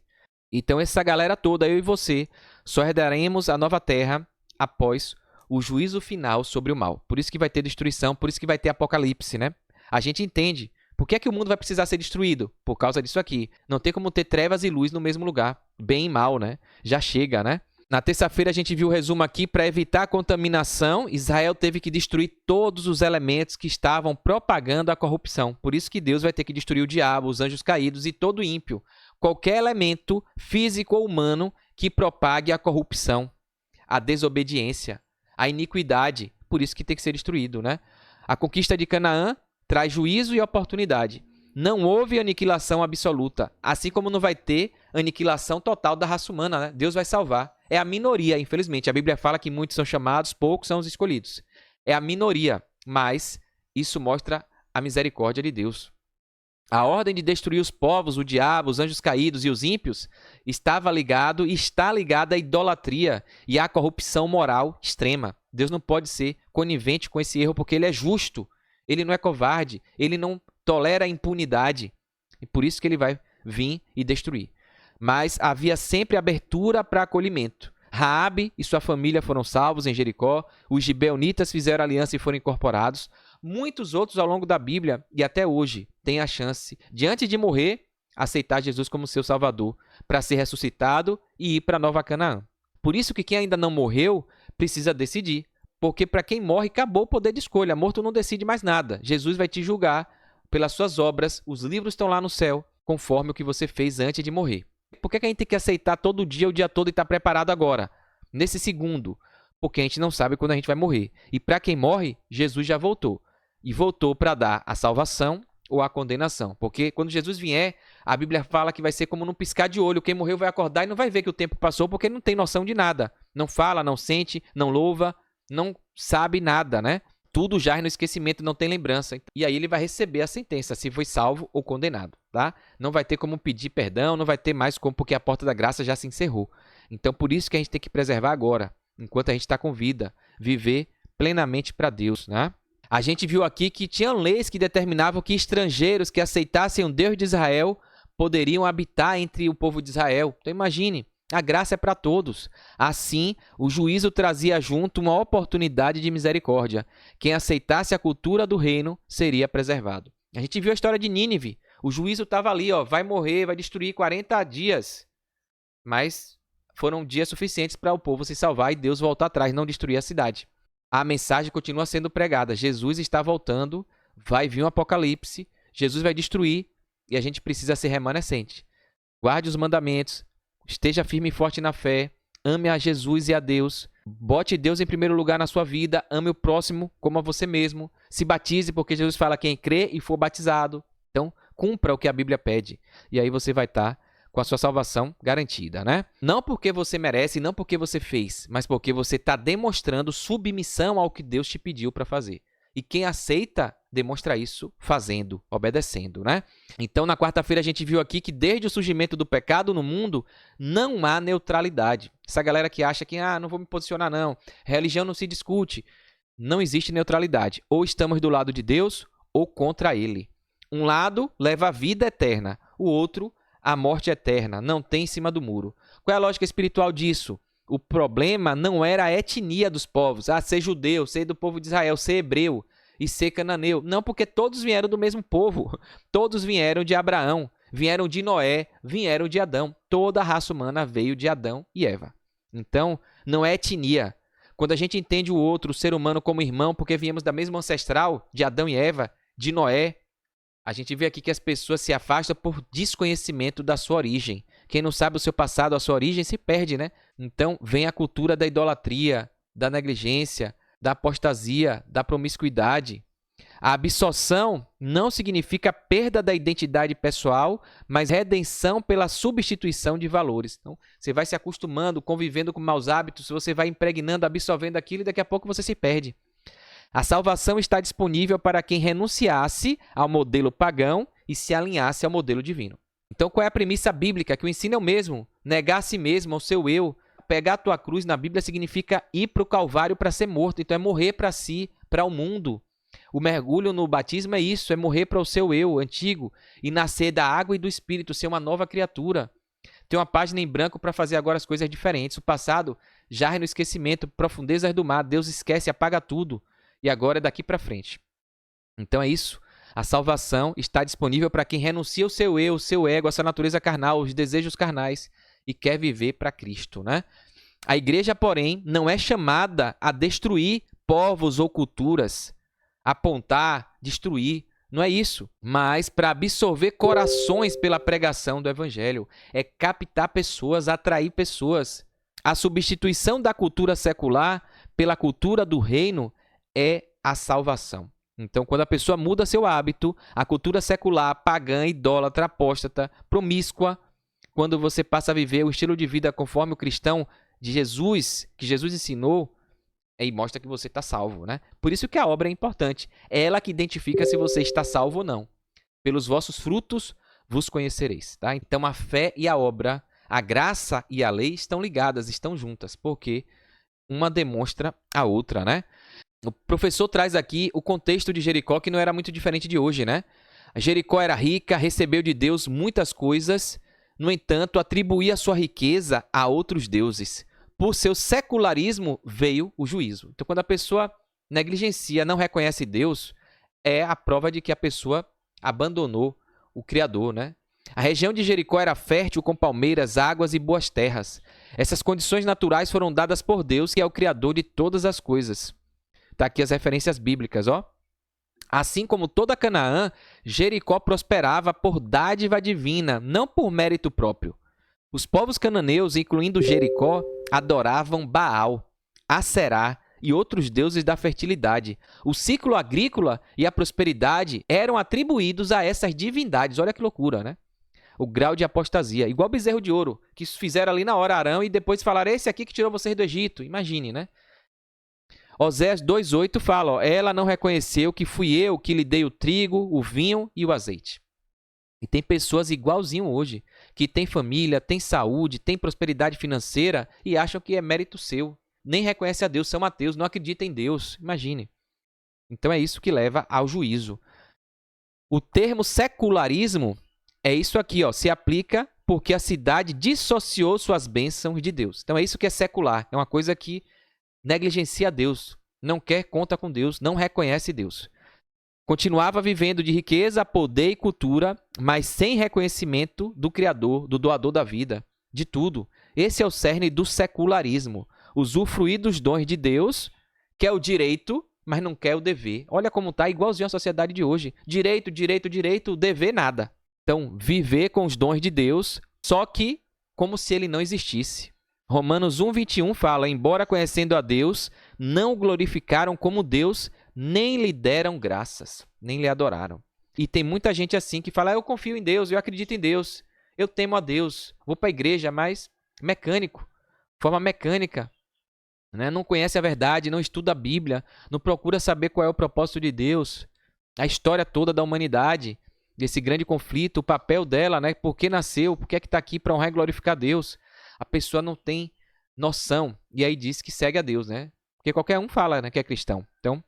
Então essa galera toda, eu e você, só herdaremos a nova terra após o juízo final sobre o mal. Por isso que vai ter destruição, por isso que vai ter apocalipse, né? A gente entende. Por que é que o mundo vai precisar ser destruído? Por causa disso aqui. Não tem como ter trevas e luz no mesmo lugar. Bem e mal, né? Já chega, né? Na terça-feira a gente viu o resumo aqui. Para evitar a contaminação, Israel teve que destruir todos os elementos que estavam propagando a corrupção. Por isso que Deus vai ter que destruir o diabo, os anjos caídos e todo ímpio. Qualquer elemento físico ou humano que propague a corrupção, a desobediência, a iniquidade. Por isso que tem que ser destruído, né? A conquista de Canaã traz juízo e oportunidade. Não houve aniquilação absoluta, assim como não vai ter aniquilação total da raça humana, né? Deus vai salvar. É a minoria, infelizmente. A Bíblia fala que muitos são chamados, poucos são os escolhidos. É a minoria, mas isso mostra a misericórdia de Deus. A ordem de destruir os povos, o diabo, os anjos caídos e os ímpios estava ligado e está ligada à idolatria e à corrupção moral extrema. Deus não pode ser conivente com esse erro porque ele é justo. Ele não é covarde, ele não tolera a impunidade. E por isso que ele vai vir e destruir. Mas havia sempre abertura para acolhimento. Raabe e sua família foram salvos em Jericó, os gibeonitas fizeram aliança e foram incorporados. Muitos outros ao longo da Bíblia e até hoje têm a chance de, antes de morrer, aceitar Jesus como seu Salvador, para ser ressuscitado e ir para Nova Canaã. Por isso que quem ainda não morreu precisa decidir. Porque para quem morre, acabou o poder de escolha. Morto não decide mais nada. Jesus vai te julgar pelas suas obras. Os livros estão lá no céu, conforme o que você fez antes de morrer. Por que a gente tem que aceitar todo dia, o dia todo e estar preparado agora? Nesse segundo. Porque a gente não sabe quando a gente vai morrer. E para quem morre, Jesus já voltou. E voltou para dar a salvação ou a condenação. Porque quando Jesus vier, a Bíblia fala que vai ser como num piscar de olho. Quem morreu vai acordar e não vai ver que o tempo passou porque não tem noção de nada. Não fala, não sente, não louva. Não sabe nada, né? Tudo jaz no esquecimento, não tem lembrança. E aí ele vai receber a sentença, se foi salvo ou condenado, tá? Não vai ter como pedir perdão, não vai ter mais como, porque a porta da graça já se encerrou. Então, por isso que a gente tem que preservar agora, enquanto a gente está com vida, viver plenamente para Deus, né? A gente viu aqui que tinha leis que determinavam que estrangeiros que aceitassem o Deus de Israel poderiam habitar entre o povo de Israel. Então, imagine. A graça é para todos. Assim, o juízo trazia junto uma oportunidade de misericórdia. Quem aceitasse a cultura do reino seria preservado. A gente viu a história de Nínive. O juízo estava ali, ó, vai morrer, vai destruir 40 dias. Mas foram dias suficientes para o povo se salvar e Deus voltar atrás, não destruir a cidade. A mensagem continua sendo pregada. Jesus está voltando, vai vir um apocalipse, Jesus vai destruir e a gente precisa ser remanescente. Guarde os mandamentos. Esteja firme e forte na fé, ame a Jesus e a Deus, bote Deus em primeiro lugar na sua vida, ame o próximo como a você mesmo, se batize, porque Jesus fala quem crê e for batizado. Então, cumpra o que a Bíblia pede. E aí você vai estar com a sua salvação garantida, né? Não porque você merece, não porque você fez, mas porque você está demonstrando submissão ao que Deus te pediu para fazer. E quem aceita, demonstra isso fazendo, obedecendo, né? Então, na quarta-feira, a gente viu aqui que desde o surgimento do pecado no mundo, não há neutralidade. Essa galera que acha que, não vou me posicionar não, religião não se discute. Não existe neutralidade. Ou estamos do lado de Deus ou contra Ele. Um lado leva a vida eterna, o outro a morte eterna, não tem em cima do muro. Qual é a lógica espiritual disso? O problema não era a etnia dos povos, ser judeu, ser do povo de Israel, ser hebreu e ser cananeu. Não, porque todos vieram do mesmo povo, todos vieram de Abraão, vieram de Noé, vieram de Adão. Toda a raça humana veio de Adão e Eva. Então, não é etnia. Quando a gente entende o outro, o ser humano, como irmão, porque viemos da mesma ancestral, de Adão e Eva, de Noé, a gente vê aqui que as pessoas se afastam por desconhecimento da sua origem. Quem não sabe o seu passado, a sua origem, se perde, né? Então, vem a cultura da idolatria, da negligência, da apostasia, da promiscuidade. A absorção não significa perda da identidade pessoal, mas redenção pela substituição de valores. Então, você vai se acostumando, convivendo com maus hábitos, você vai impregnando, absorvendo aquilo e daqui a pouco você se perde. A salvação está disponível para quem renunciasse ao modelo pagão e se alinhasse ao modelo divino. Então, qual é a premissa bíblica? Que o ensino é o mesmo. Negar a si mesmo, ao seu eu. Pegar a tua cruz na Bíblia significa ir para o Calvário para ser morto. Então, é morrer para si, para o mundo. O mergulho no batismo é isso, é morrer para o seu eu antigo e nascer da água e do Espírito, ser uma nova criatura. Tem uma página em branco para fazer agora as coisas diferentes. O passado jarre no esquecimento, profundezas do mar. Deus esquece, apaga tudo. E agora é daqui para frente. Então é isso. A salvação está disponível para quem renuncia ao seu eu, o seu ego, a sua natureza carnal, os desejos carnais e quer viver para Cristo, né? A igreja, porém, não é chamada a destruir povos ou culturas, apontar, destruir. Não é isso. Mas para absorver corações pela pregação do evangelho. É captar pessoas, atrair pessoas. A substituição da cultura secular pela cultura do reino é a salvação. Então, quando a pessoa muda seu hábito, a cultura secular, pagã, idólatra, apóstata, promíscua, quando você passa a viver o estilo de vida conforme o cristão de Jesus, que Jesus ensinou, aí mostra que você está salvo, né? Por isso que a obra é importante. É ela que identifica se você está salvo ou não. Pelos vossos frutos vos conhecereis, tá? Então, a fé e a obra, a graça e a lei estão ligadas, estão juntas, porque uma demonstra a outra, né? O professor traz aqui o contexto de Jericó, que não era muito diferente de hoje, né? Jericó era rica, recebeu de Deus muitas coisas, no entanto, atribuía sua riqueza a outros deuses. Por seu secularismo veio o juízo. Então, quando a pessoa negligencia, não reconhece Deus, é a prova de que a pessoa abandonou o Criador, né? A região de Jericó era fértil com palmeiras, águas e boas terras. Essas condições naturais foram dadas por Deus, que é o Criador de todas as coisas. Está aqui as referências bíblicas, ó. Assim como toda Canaã, Jericó prosperava por dádiva divina, não por mérito próprio. Os povos cananeus, incluindo Jericó, adoravam Baal, Aserá e outros deuses da fertilidade. O ciclo agrícola e a prosperidade eram atribuídos a essas divindades. Olha que loucura, né? O grau de apostasia. Igual bezerro de ouro, que fizeram ali na hora Arão e depois falaram, esse aqui que tirou vocês do Egito. Imagine, né? Oséias 2,8 fala, ela não reconheceu que fui eu que lhe dei o trigo, o vinho e o azeite. E tem pessoas igualzinho hoje, que tem família, tem saúde, tem prosperidade financeira e acham que é mérito seu. Nem reconhece a Deus, são ateus, não acreditam em Deus. Imagine. Então é isso que leva ao juízo. O termo secularismo é isso aqui, ó, se aplica porque a cidade dissociou suas bênçãos de Deus. Então é isso que é secular, é uma coisa que negligencia Deus, não quer conta com Deus, não reconhece Deus. Continuava vivendo de riqueza, poder e cultura, mas sem reconhecimento do Criador, do doador da vida, de tudo. Esse é o cerne do secularismo. Usufruir dos dons de Deus, quer o direito, mas não quer o dever. Olha como está igualzinho a sociedade de hoje. Direito, direito, direito, dever nada. Então, viver com os dons de Deus, só que como se ele não existisse. Romanos 1,21 fala, embora conhecendo a Deus, não o glorificaram como Deus, nem lhe deram graças, nem lhe adoraram. E tem muita gente assim que fala, eu confio em Deus, eu acredito em Deus. Eu temo a Deus, vou para a igreja, mas mecânico, forma mecânica, né? Não conhece a verdade, não estuda a Bíblia, não procura saber qual é o propósito de Deus, a história toda da humanidade, desse grande conflito, o papel dela, né? Por que nasceu, por que é que está aqui para honrar e glorificar Deus. A pessoa não tem noção, e aí diz que segue a Deus, né? Porque qualquer um fala, né, que é cristão. Então,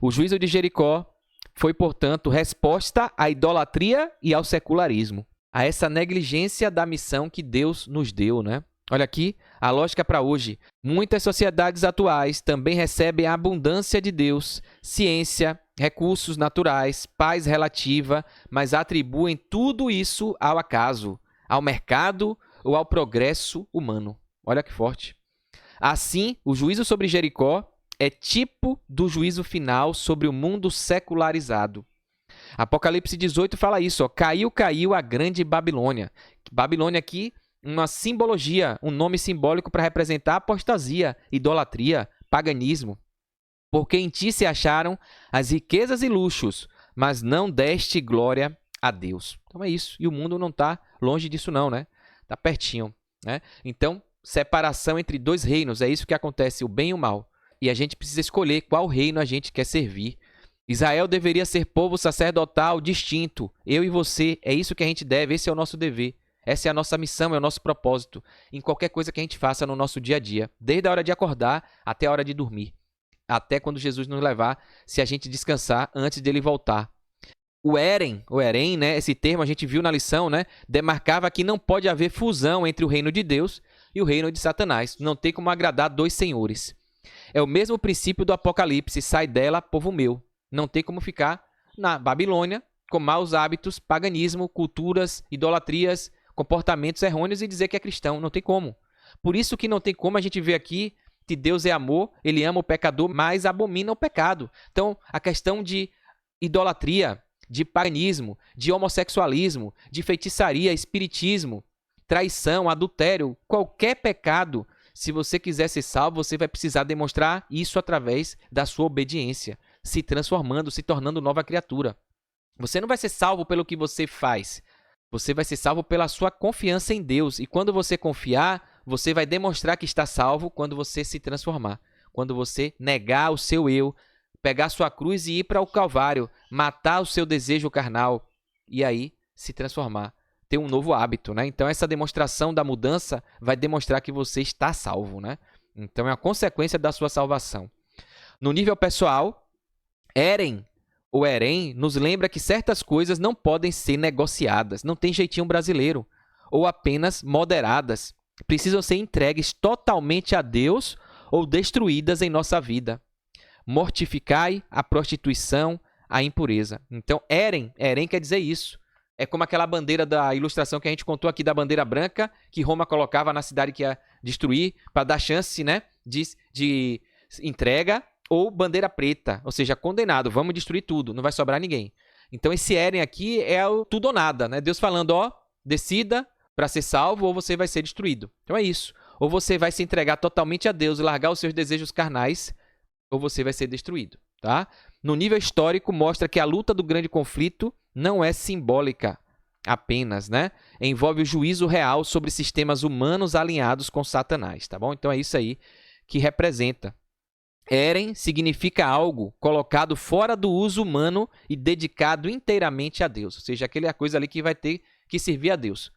o juízo de Jericó foi, portanto, resposta à idolatria e ao secularismo, a essa negligência da missão que Deus nos deu, né? Olha aqui a lógica para hoje. Muitas sociedades atuais também recebem a abundância de Deus, ciência, recursos naturais, paz relativa, mas atribuem tudo isso ao acaso, ao mercado ou ao progresso humano. Olha que forte. Assim, o juízo sobre Jericó é tipo do juízo final sobre o mundo secularizado. Apocalipse 18 fala isso, ó, caiu a grande Babilônia. Babilônia aqui, uma simbologia, um nome simbólico para representar apostasia, idolatria, paganismo. Porque em ti se acharam as riquezas e luxos, mas não deste glória a Deus. Então é isso. E o mundo não está longe disso não, né? Está pertinho, né? Então, separação entre dois reinos, é isso que acontece, o bem e o mal. E a gente precisa escolher qual reino a gente quer servir. Israel deveria ser povo sacerdotal distinto. Eu e você, é isso que a gente deve, esse é o nosso dever. Essa é a nossa missão, é o nosso propósito, em qualquer coisa que a gente faça no nosso dia a dia, desde a hora de acordar até a hora de dormir, até quando Jesus nos levar, se a gente descansar antes dele voltar. O Éren, né, esse termo a gente viu na lição, né, demarcava que não pode haver fusão entre o reino de Deus e o reino de Satanás. Não tem como agradar dois senhores. É o mesmo princípio do Apocalipse, sai dela, povo meu. Não tem como ficar na Babilônia com maus hábitos, paganismo, culturas, idolatrias, comportamentos errôneos e dizer que é cristão. Não tem como. Por isso que não tem como a gente ver aqui que Deus é amor, ele ama o pecador, mas abomina o pecado. Então, a questão de idolatria, de paganismo, de homossexualismo, de feitiçaria, espiritismo, traição, adultério, qualquer pecado, se você quiser ser salvo, você vai precisar demonstrar isso através da sua obediência, se transformando, se tornando nova criatura. Você não vai ser salvo pelo que você faz, você vai ser salvo pela sua confiança em Deus. E quando você confiar, você vai demonstrar que está salvo quando você se transformar. Quando você negar o seu eu, pegar sua cruz e ir para o Calvário, matar o seu desejo carnal e aí se transformar. Ter um novo hábito, né? Então, essa demonstração da mudança vai demonstrar que você está salvo, né? Então, é a consequência da sua salvação. No nível pessoal, Éren nos lembra que certas coisas não podem ser negociadas, não tem jeitinho brasileiro, ou apenas moderadas. Precisam ser entregues totalmente a Deus ou destruídas em nossa vida. Mortificai a prostituição, a impureza. Então, Éren quer dizer isso. É como aquela bandeira da ilustração que a gente contou aqui da bandeira branca, que Roma colocava na cidade que ia destruir, para dar chance, né, de entrega, ou bandeira preta, ou seja, condenado, vamos destruir tudo, não vai sobrar ninguém. Então esse Éren aqui é o tudo ou nada, né? Deus falando, ó, decida para ser salvo ou você vai ser destruído. Então é isso. Ou você vai se entregar totalmente a Deus e largar os seus desejos carnais, ou você vai ser destruído, tá? No nível histórico, mostra que a luta do grande conflito não é simbólica apenas, né? Envolve o juízo real sobre sistemas humanos alinhados com Satanás, tá bom? Então é isso aí que representa. Éren significa algo colocado fora do uso humano e dedicado inteiramente a Deus. Ou seja, aquela coisa ali que vai ter que servir a Deus.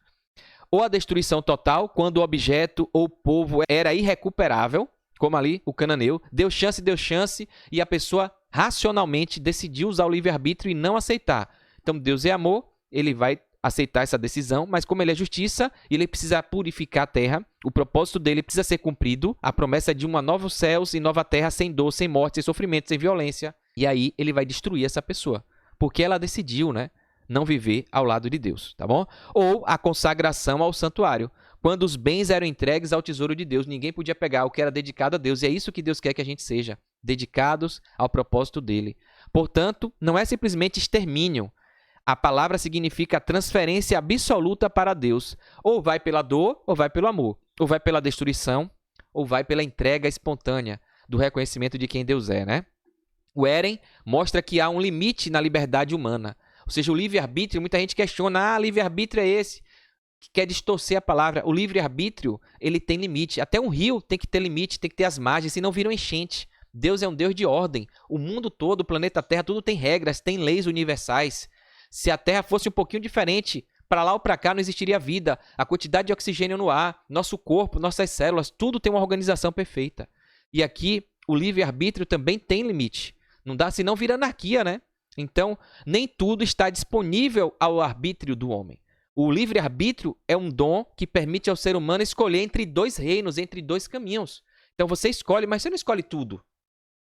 Ou a destruição total, quando o objeto ou povo era irrecuperável, como ali o cananeu, deu chance, e a pessoa racionalmente decidiu usar o livre-arbítrio e não aceitar. Então, Deus é amor, ele vai aceitar essa decisão, mas como ele é justiça, ele precisa purificar a terra, o propósito dele precisa ser cumprido, a promessa de uma nova céus e nova terra sem dor, sem morte, sem sofrimento, sem violência. E aí ele vai destruir essa pessoa, porque ela decidiu, né, não viver ao lado de Deus, tá bom? Ou a consagração ao santuário, quando os bens eram entregues ao tesouro de Deus, ninguém podia pegar o que era dedicado a Deus, e é isso que Deus quer que a gente seja, dedicados ao propósito dele. Portanto, não é simplesmente extermínio. A palavra significa transferência absoluta para Deus. Ou vai pela dor, ou vai pelo amor. Ou vai pela destruição, ou vai pela entrega espontânea do reconhecimento de quem Deus é, né? O Éren mostra que há um limite na liberdade humana. Ou seja, o livre-arbítrio, muita gente questiona, livre-arbítrio é esse? que quer distorcer a palavra. O livre-arbítrio, ele tem limite. Até um rio tem que ter limite, tem que ter as margens, senão vira uma enchente. Deus é um Deus de ordem. O mundo todo, o planeta Terra, tudo tem regras, tem leis universais. Se a Terra fosse um pouquinho diferente, para lá ou para cá não existiria vida. A quantidade de oxigênio no ar, nosso corpo, nossas células, tudo tem uma organização perfeita. E aqui, o livre-arbítrio também tem limite. Não dá, senão vira anarquia, né? Então, nem tudo está disponível ao arbítrio do homem. O livre-arbítrio é um dom que permite ao ser humano escolher entre dois reinos, entre dois caminhos. Então, você escolhe, mas você não escolhe tudo,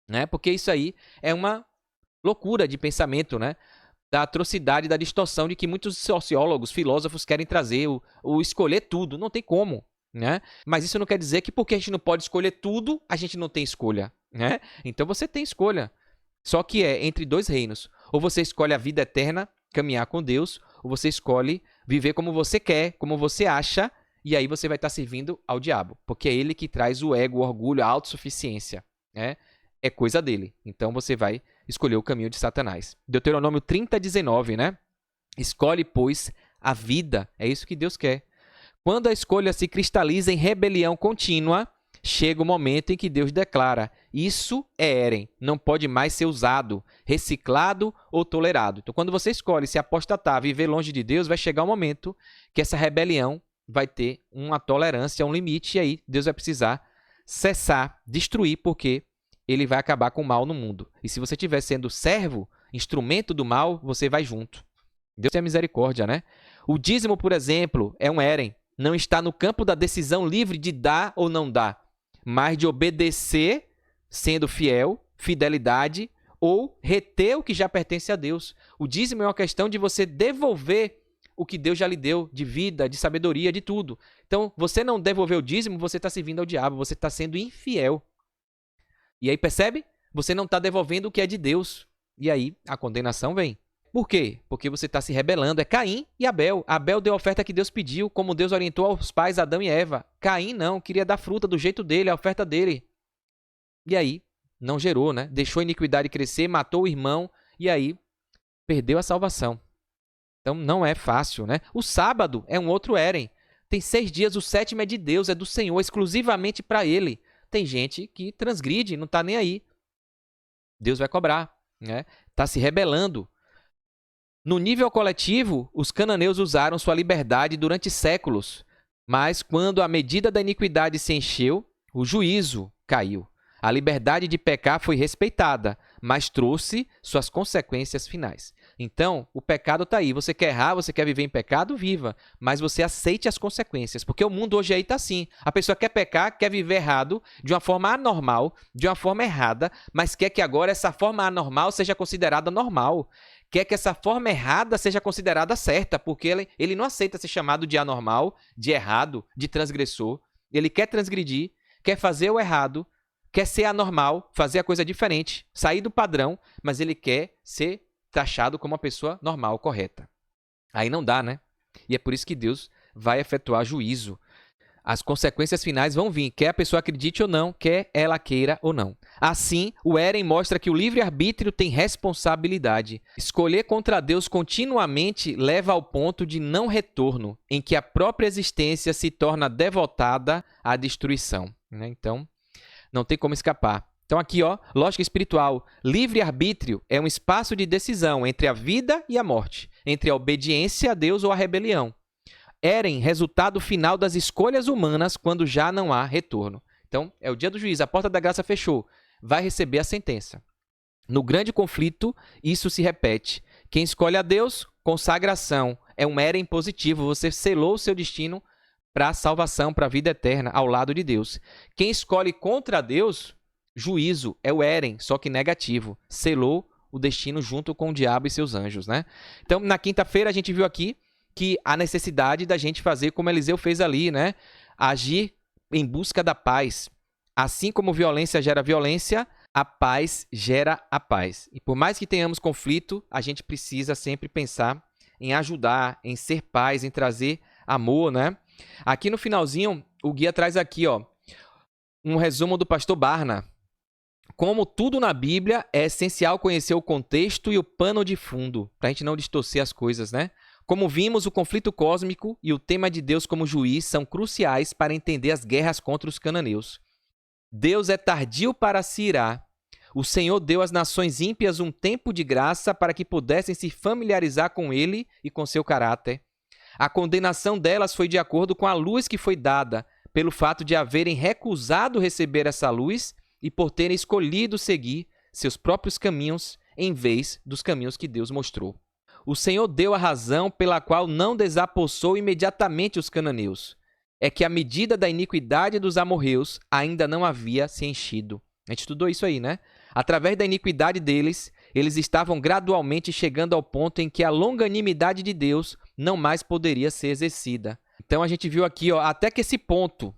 né? Porque isso aí é uma loucura de pensamento, né? Da atrocidade, da distorção de que muitos sociólogos, filósofos querem trazer, o escolher tudo. Não tem como, né? Mas isso não quer dizer que porque a gente não pode escolher tudo, a gente não tem escolha, né? Então você tem escolha. Só que é entre dois reinos. Ou você escolhe a vida eterna, caminhar com Deus, ou você escolhe viver como você quer, como você acha, e aí você vai estar servindo ao diabo. Porque é ele que traz o ego, o orgulho, a autossuficiência, né? É coisa dele. Então você vai escolher o caminho de Satanás. Deuteronômio 30:19, né? Escolhe, pois, a vida. É isso que Deus quer. Quando a escolha se cristaliza em rebelião contínua, chega o momento em que Deus declara: isso é Éden, não pode mais ser usado, reciclado ou tolerado. Então, quando você escolhe se apostatar, viver longe de Deus, vai chegar um momento que essa rebelião vai ter uma tolerância, um limite, e aí Deus vai precisar cessar, destruir, porque ele vai acabar com o mal no mundo. E se você estiver sendo servo, instrumento do mal, você vai junto. Deus tem a misericórdia, né? O dízimo, por exemplo, é um Éden. Não está no campo da decisão livre de dar ou não dar, mas de obedecer, sendo fiel, fidelidade, ou reter o que já pertence a Deus. O dízimo é uma questão de você devolver o que Deus já lhe deu, de vida, de sabedoria, de tudo. Então, você não devolver o dízimo, você está servindo ao diabo, você está sendo infiel. E aí, percebe? Você não está devolvendo o que é de Deus. E aí, a condenação vem. Por quê? Porque você está se rebelando. É Caim e Abel. Abel deu a oferta que Deus pediu, como Deus orientou aos pais Adão e Eva. Caim não, queria dar fruta do jeito dele, a oferta dele. E aí, não gerou, né? Deixou a iniquidade crescer, matou o irmão, e aí, perdeu a salvação. Então, não é fácil, né? O sábado é um outro Éden. Tem 6 dias, o 7º é de Deus, é do Senhor, exclusivamente para Ele. Tem gente que transgride, não está nem aí. Deus vai cobrar, né? Está se rebelando. No nível coletivo, os cananeus usaram sua liberdade durante séculos, mas quando a medida da iniquidade se encheu, o juízo caiu. A liberdade de pecar foi respeitada, mas trouxe suas consequências finais. Então, o pecado está aí. Você quer errar, você quer viver em pecado? Viva. Mas você aceite as consequências. Porque o mundo hoje aí está assim. A pessoa quer pecar, quer viver errado, de uma forma anormal, de uma forma errada, mas quer que agora essa forma anormal seja considerada normal. Quer que essa forma errada seja considerada certa, porque ele não aceita ser chamado de anormal, de errado, de transgressor. Ele quer transgredir, quer fazer o errado, quer ser anormal, fazer a coisa diferente, sair do padrão, mas ele quer ser taxado como uma pessoa normal, correta. Aí não dá, né? E é por isso que Deus vai efetuar juízo. As consequências finais vão vir, quer a pessoa acredite ou não, quer ela queira ou não. Assim, o Éden mostra que o livre-arbítrio tem responsabilidade. Escolher contra Deus continuamente leva ao ponto de não retorno, em que a própria existência se torna devotada à destruição, né? Então, não tem como escapar. Então aqui, ó, lógica espiritual, livre-arbítrio é um espaço de decisão entre a vida e a morte, entre a obediência a Deus ou a rebelião. Éden, resultado final das escolhas humanas quando já não há retorno. Então, é o dia do juízo, a porta da graça fechou, vai receber a sentença. No grande conflito, isso se repete. Quem escolhe a Deus, consagração, é um Éden positivo, você selou o seu destino para a salvação, para a vida eterna, ao lado de Deus. Quem escolhe contra Deus, juízo, é o Éden, só que negativo. Selou o destino junto com o diabo e seus anjos, né? Então, na quinta-feira, a gente viu aqui que a necessidade da gente fazer como Eliseu fez ali, né? Agir em busca da paz. Assim como violência gera violência, a paz gera a paz. E por mais que tenhamos conflito, a gente precisa sempre pensar em ajudar, em ser paz, em trazer amor, né? Aqui no finalzinho, o guia traz aqui, ó, um resumo do pastor Barna. Como tudo na Bíblia, é essencial conhecer o contexto e o pano de fundo, para a gente não distorcer as coisas, né? Como vimos, o conflito cósmico e o tema de Deus como juiz são cruciais para entender as guerras contra os cananeus. Deus é tardio para se irar. O Senhor deu às nações ímpias um tempo de graça para que pudessem se familiarizar com ele e com seu caráter. A condenação delas foi de acordo com a luz que foi dada, pelo fato de haverem recusado receber essa luz e por terem escolhido seguir seus próprios caminhos em vez dos caminhos que Deus mostrou. O Senhor deu a razão pela qual não desapossou imediatamente os cananeus. É que a medida da iniquidade dos amorreus ainda não havia se enchido. A gente estudou isso aí, né? Através da iniquidade deles, eles estavam gradualmente chegando ao ponto em que a longanimidade de Deus não mais poderia ser exercida. Então a gente viu aqui, até que esse ponto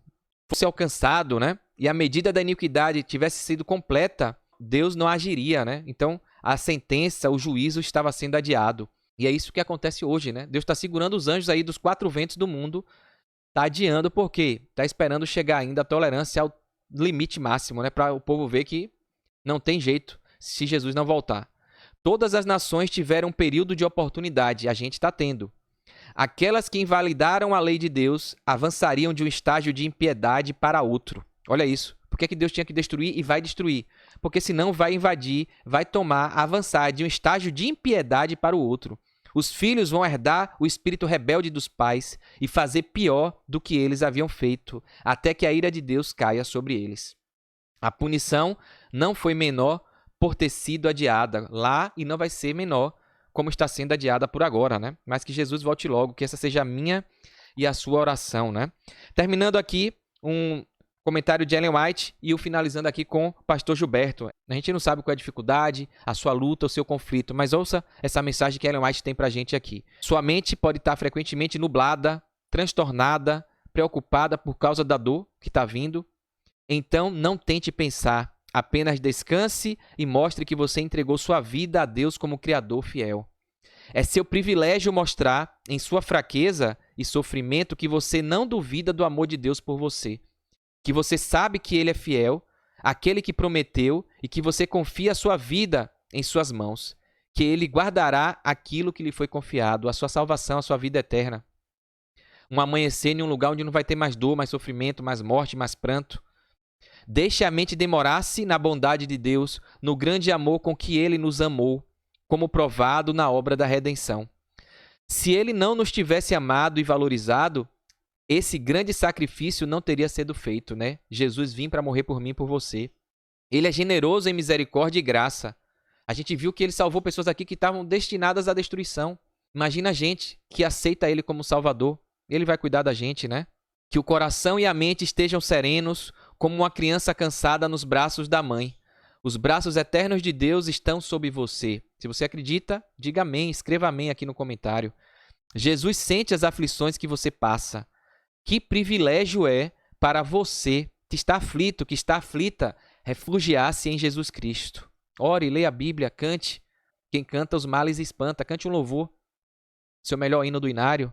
fosse alcançado, né? E a medida da iniquidade tivesse sido completa, Deus não agiria, né? Então a sentença, o juízo estava sendo adiado. E é isso que acontece hoje, né? Deus está segurando os anjos aí dos 4 ventos do mundo, está adiando porque está esperando chegar ainda a tolerância ao limite máximo, né? Para o povo ver que não tem jeito se Jesus não voltar. Todas as nações tiveram um período de oportunidade, a gente está tendo. Aquelas que invalidaram a lei de Deus avançariam de um estágio de impiedade para outro. Olha isso. Por que Deus tinha que destruir e vai destruir? Porque senão vai invadir, vai tomar, avançar de um estágio de impiedade para o outro. Os filhos vão herdar o espírito rebelde dos pais e fazer pior do que eles haviam feito, até que a ira de Deus caia sobre eles. A punição não foi menor por ter sido adiada lá e não vai ser menor como está sendo adiada por agora, né? Mas que Jesus volte logo, que essa seja a minha e a sua oração, né? Terminando aqui um comentário de Ellen White e o finalizando aqui com o pastor Gilberto. A gente não sabe qual é a dificuldade, a sua luta, o seu conflito, mas ouça essa mensagem que Ellen White tem pra gente aqui. Sua mente pode estar frequentemente nublada, transtornada, preocupada por causa da dor que está vindo. Então, não tente pensar, apenas descanse e mostre que você entregou sua vida a Deus como Criador fiel. É seu privilégio mostrar, em sua fraqueza e sofrimento, que você não duvida do amor de Deus por você, que você sabe que Ele é fiel, aquele que prometeu, e que você confia a sua vida em suas mãos, que Ele guardará aquilo que lhe foi confiado, a sua salvação, a sua vida eterna. Um amanhecer em um lugar onde não vai ter mais dor, mais sofrimento, mais morte, mais pranto. Deixe a mente demorar-se na bondade de Deus, no grande amor com que Ele nos amou, como provado na obra da redenção. Se Ele não nos tivesse amado e valorizado, esse grande sacrifício não teria sido feito, né? Jesus vim para morrer por mim e por você. Ele é generoso em misericórdia e graça. A gente viu que Ele salvou pessoas aqui que estavam destinadas à destruição. Imagina a gente que aceita Ele como Salvador. Ele vai cuidar da gente, né? Que o coração e a mente estejam serenos, como uma criança cansada nos braços da mãe. Os braços eternos de Deus estão sobre você. Se você acredita, diga amém, escreva amém aqui no comentário. Jesus sente as aflições que você passa. Que privilégio é para você que está aflito, que está aflita, refugiar-se em Jesus Cristo. Ore, leia a Bíblia, cante. Quem canta os males espanta. Cante um louvor. Seu melhor hino do inário.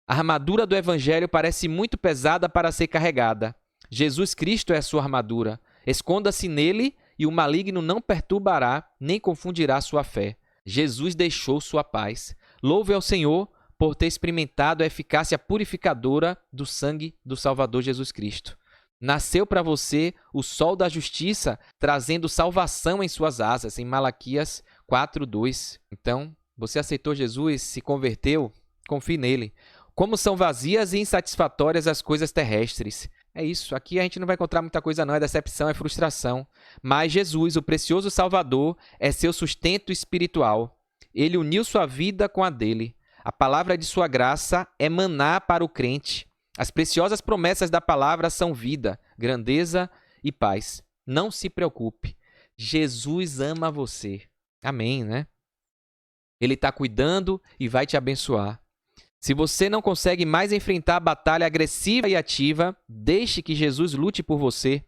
A armadura do Evangelho parece muito pesada para ser carregada. Jesus Cristo é a sua armadura. Esconda-se nele e o maligno não perturbará nem confundirá sua fé. Jesus deixou sua paz. Louve ao Senhor por ter experimentado a eficácia purificadora do sangue do Salvador Jesus Cristo. Nasceu para você o sol da justiça, trazendo salvação em suas asas, em Malaquias 4:2. Então, você aceitou Jesus, se converteu, confie nele. Como são vazias e insatisfatórias as coisas terrestres. É isso, aqui a gente não vai encontrar muita coisa não, é decepção, é frustração. Mas Jesus, o precioso Salvador, é seu sustento espiritual. Ele uniu sua vida com a dele. A palavra de sua graça é maná para o crente. As preciosas promessas da palavra são vida, grandeza e paz. Não se preocupe, Jesus ama você. Amém, né? Ele está cuidando e vai te abençoar. Se você não consegue mais enfrentar a batalha agressiva e ativa, deixe que Jesus lute por você.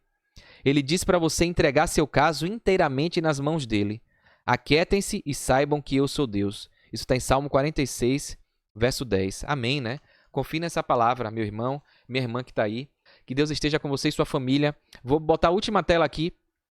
Ele diz para você entregar seu caso inteiramente nas mãos dele. Aquietem-se e saibam que eu sou Deus. Isso está em Salmo 46, verso 10. Amém, né? Confie nessa palavra, meu irmão, minha irmã que está aí. Que Deus esteja com você e sua família. Vou botar a última tela aqui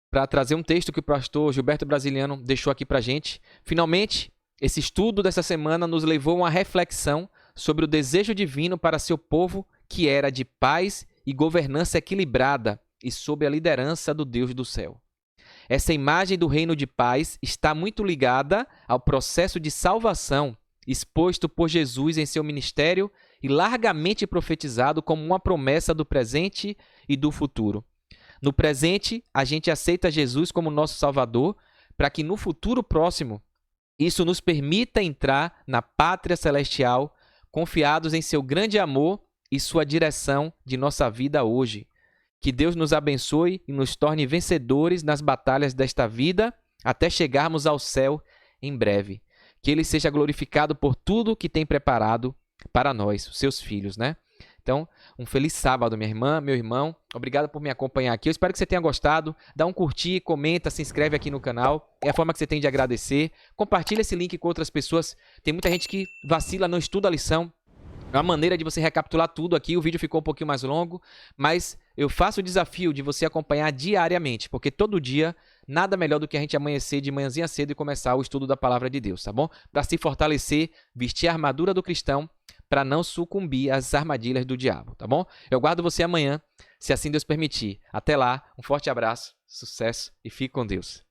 para trazer um texto que o pastor Gilberto Brasiliano deixou aqui para a gente. Finalmente, Esse estudo dessa semana nos levou a uma reflexão sobre o desejo divino para seu povo, que era de paz e governança equilibrada e sob a liderança do Deus do céu. Essa imagem do reino de paz está muito ligada ao processo de salvação exposto por Jesus em seu ministério e largamente profetizado como uma promessa do presente e do futuro. No presente, a gente aceita Jesus como nosso Salvador, para que no futuro próximo isso nos permita entrar na pátria celestial, confiados em seu grande amor e sua direção de nossa vida hoje. Que Deus nos abençoe e nos torne vencedores nas batalhas desta vida, até chegarmos ao céu em breve. Que Ele seja glorificado por tudo que tem preparado para nós, os seus filhos, né? Então, um feliz sábado, minha irmã, meu irmão. Obrigado por me acompanhar aqui. Eu espero que você tenha gostado. Dá um curtir, comenta, se inscreve aqui no canal. É a forma que você tem de agradecer. Compartilha esse link com outras pessoas. Tem muita gente que vacila, não estuda a lição. É uma maneira de você recapitular tudo aqui. O vídeo ficou um pouquinho mais longo, mas eu faço o desafio de você acompanhar diariamente, porque todo dia, nada melhor do que a gente amanhecer de manhãzinha cedo e começar o estudo da Palavra de Deus, tá bom? Para se fortalecer, vestir a armadura do cristão, para não sucumbir às armadilhas do diabo, tá bom? Eu aguardo você amanhã, se assim Deus permitir. Até lá, um forte abraço, sucesso e fique com Deus.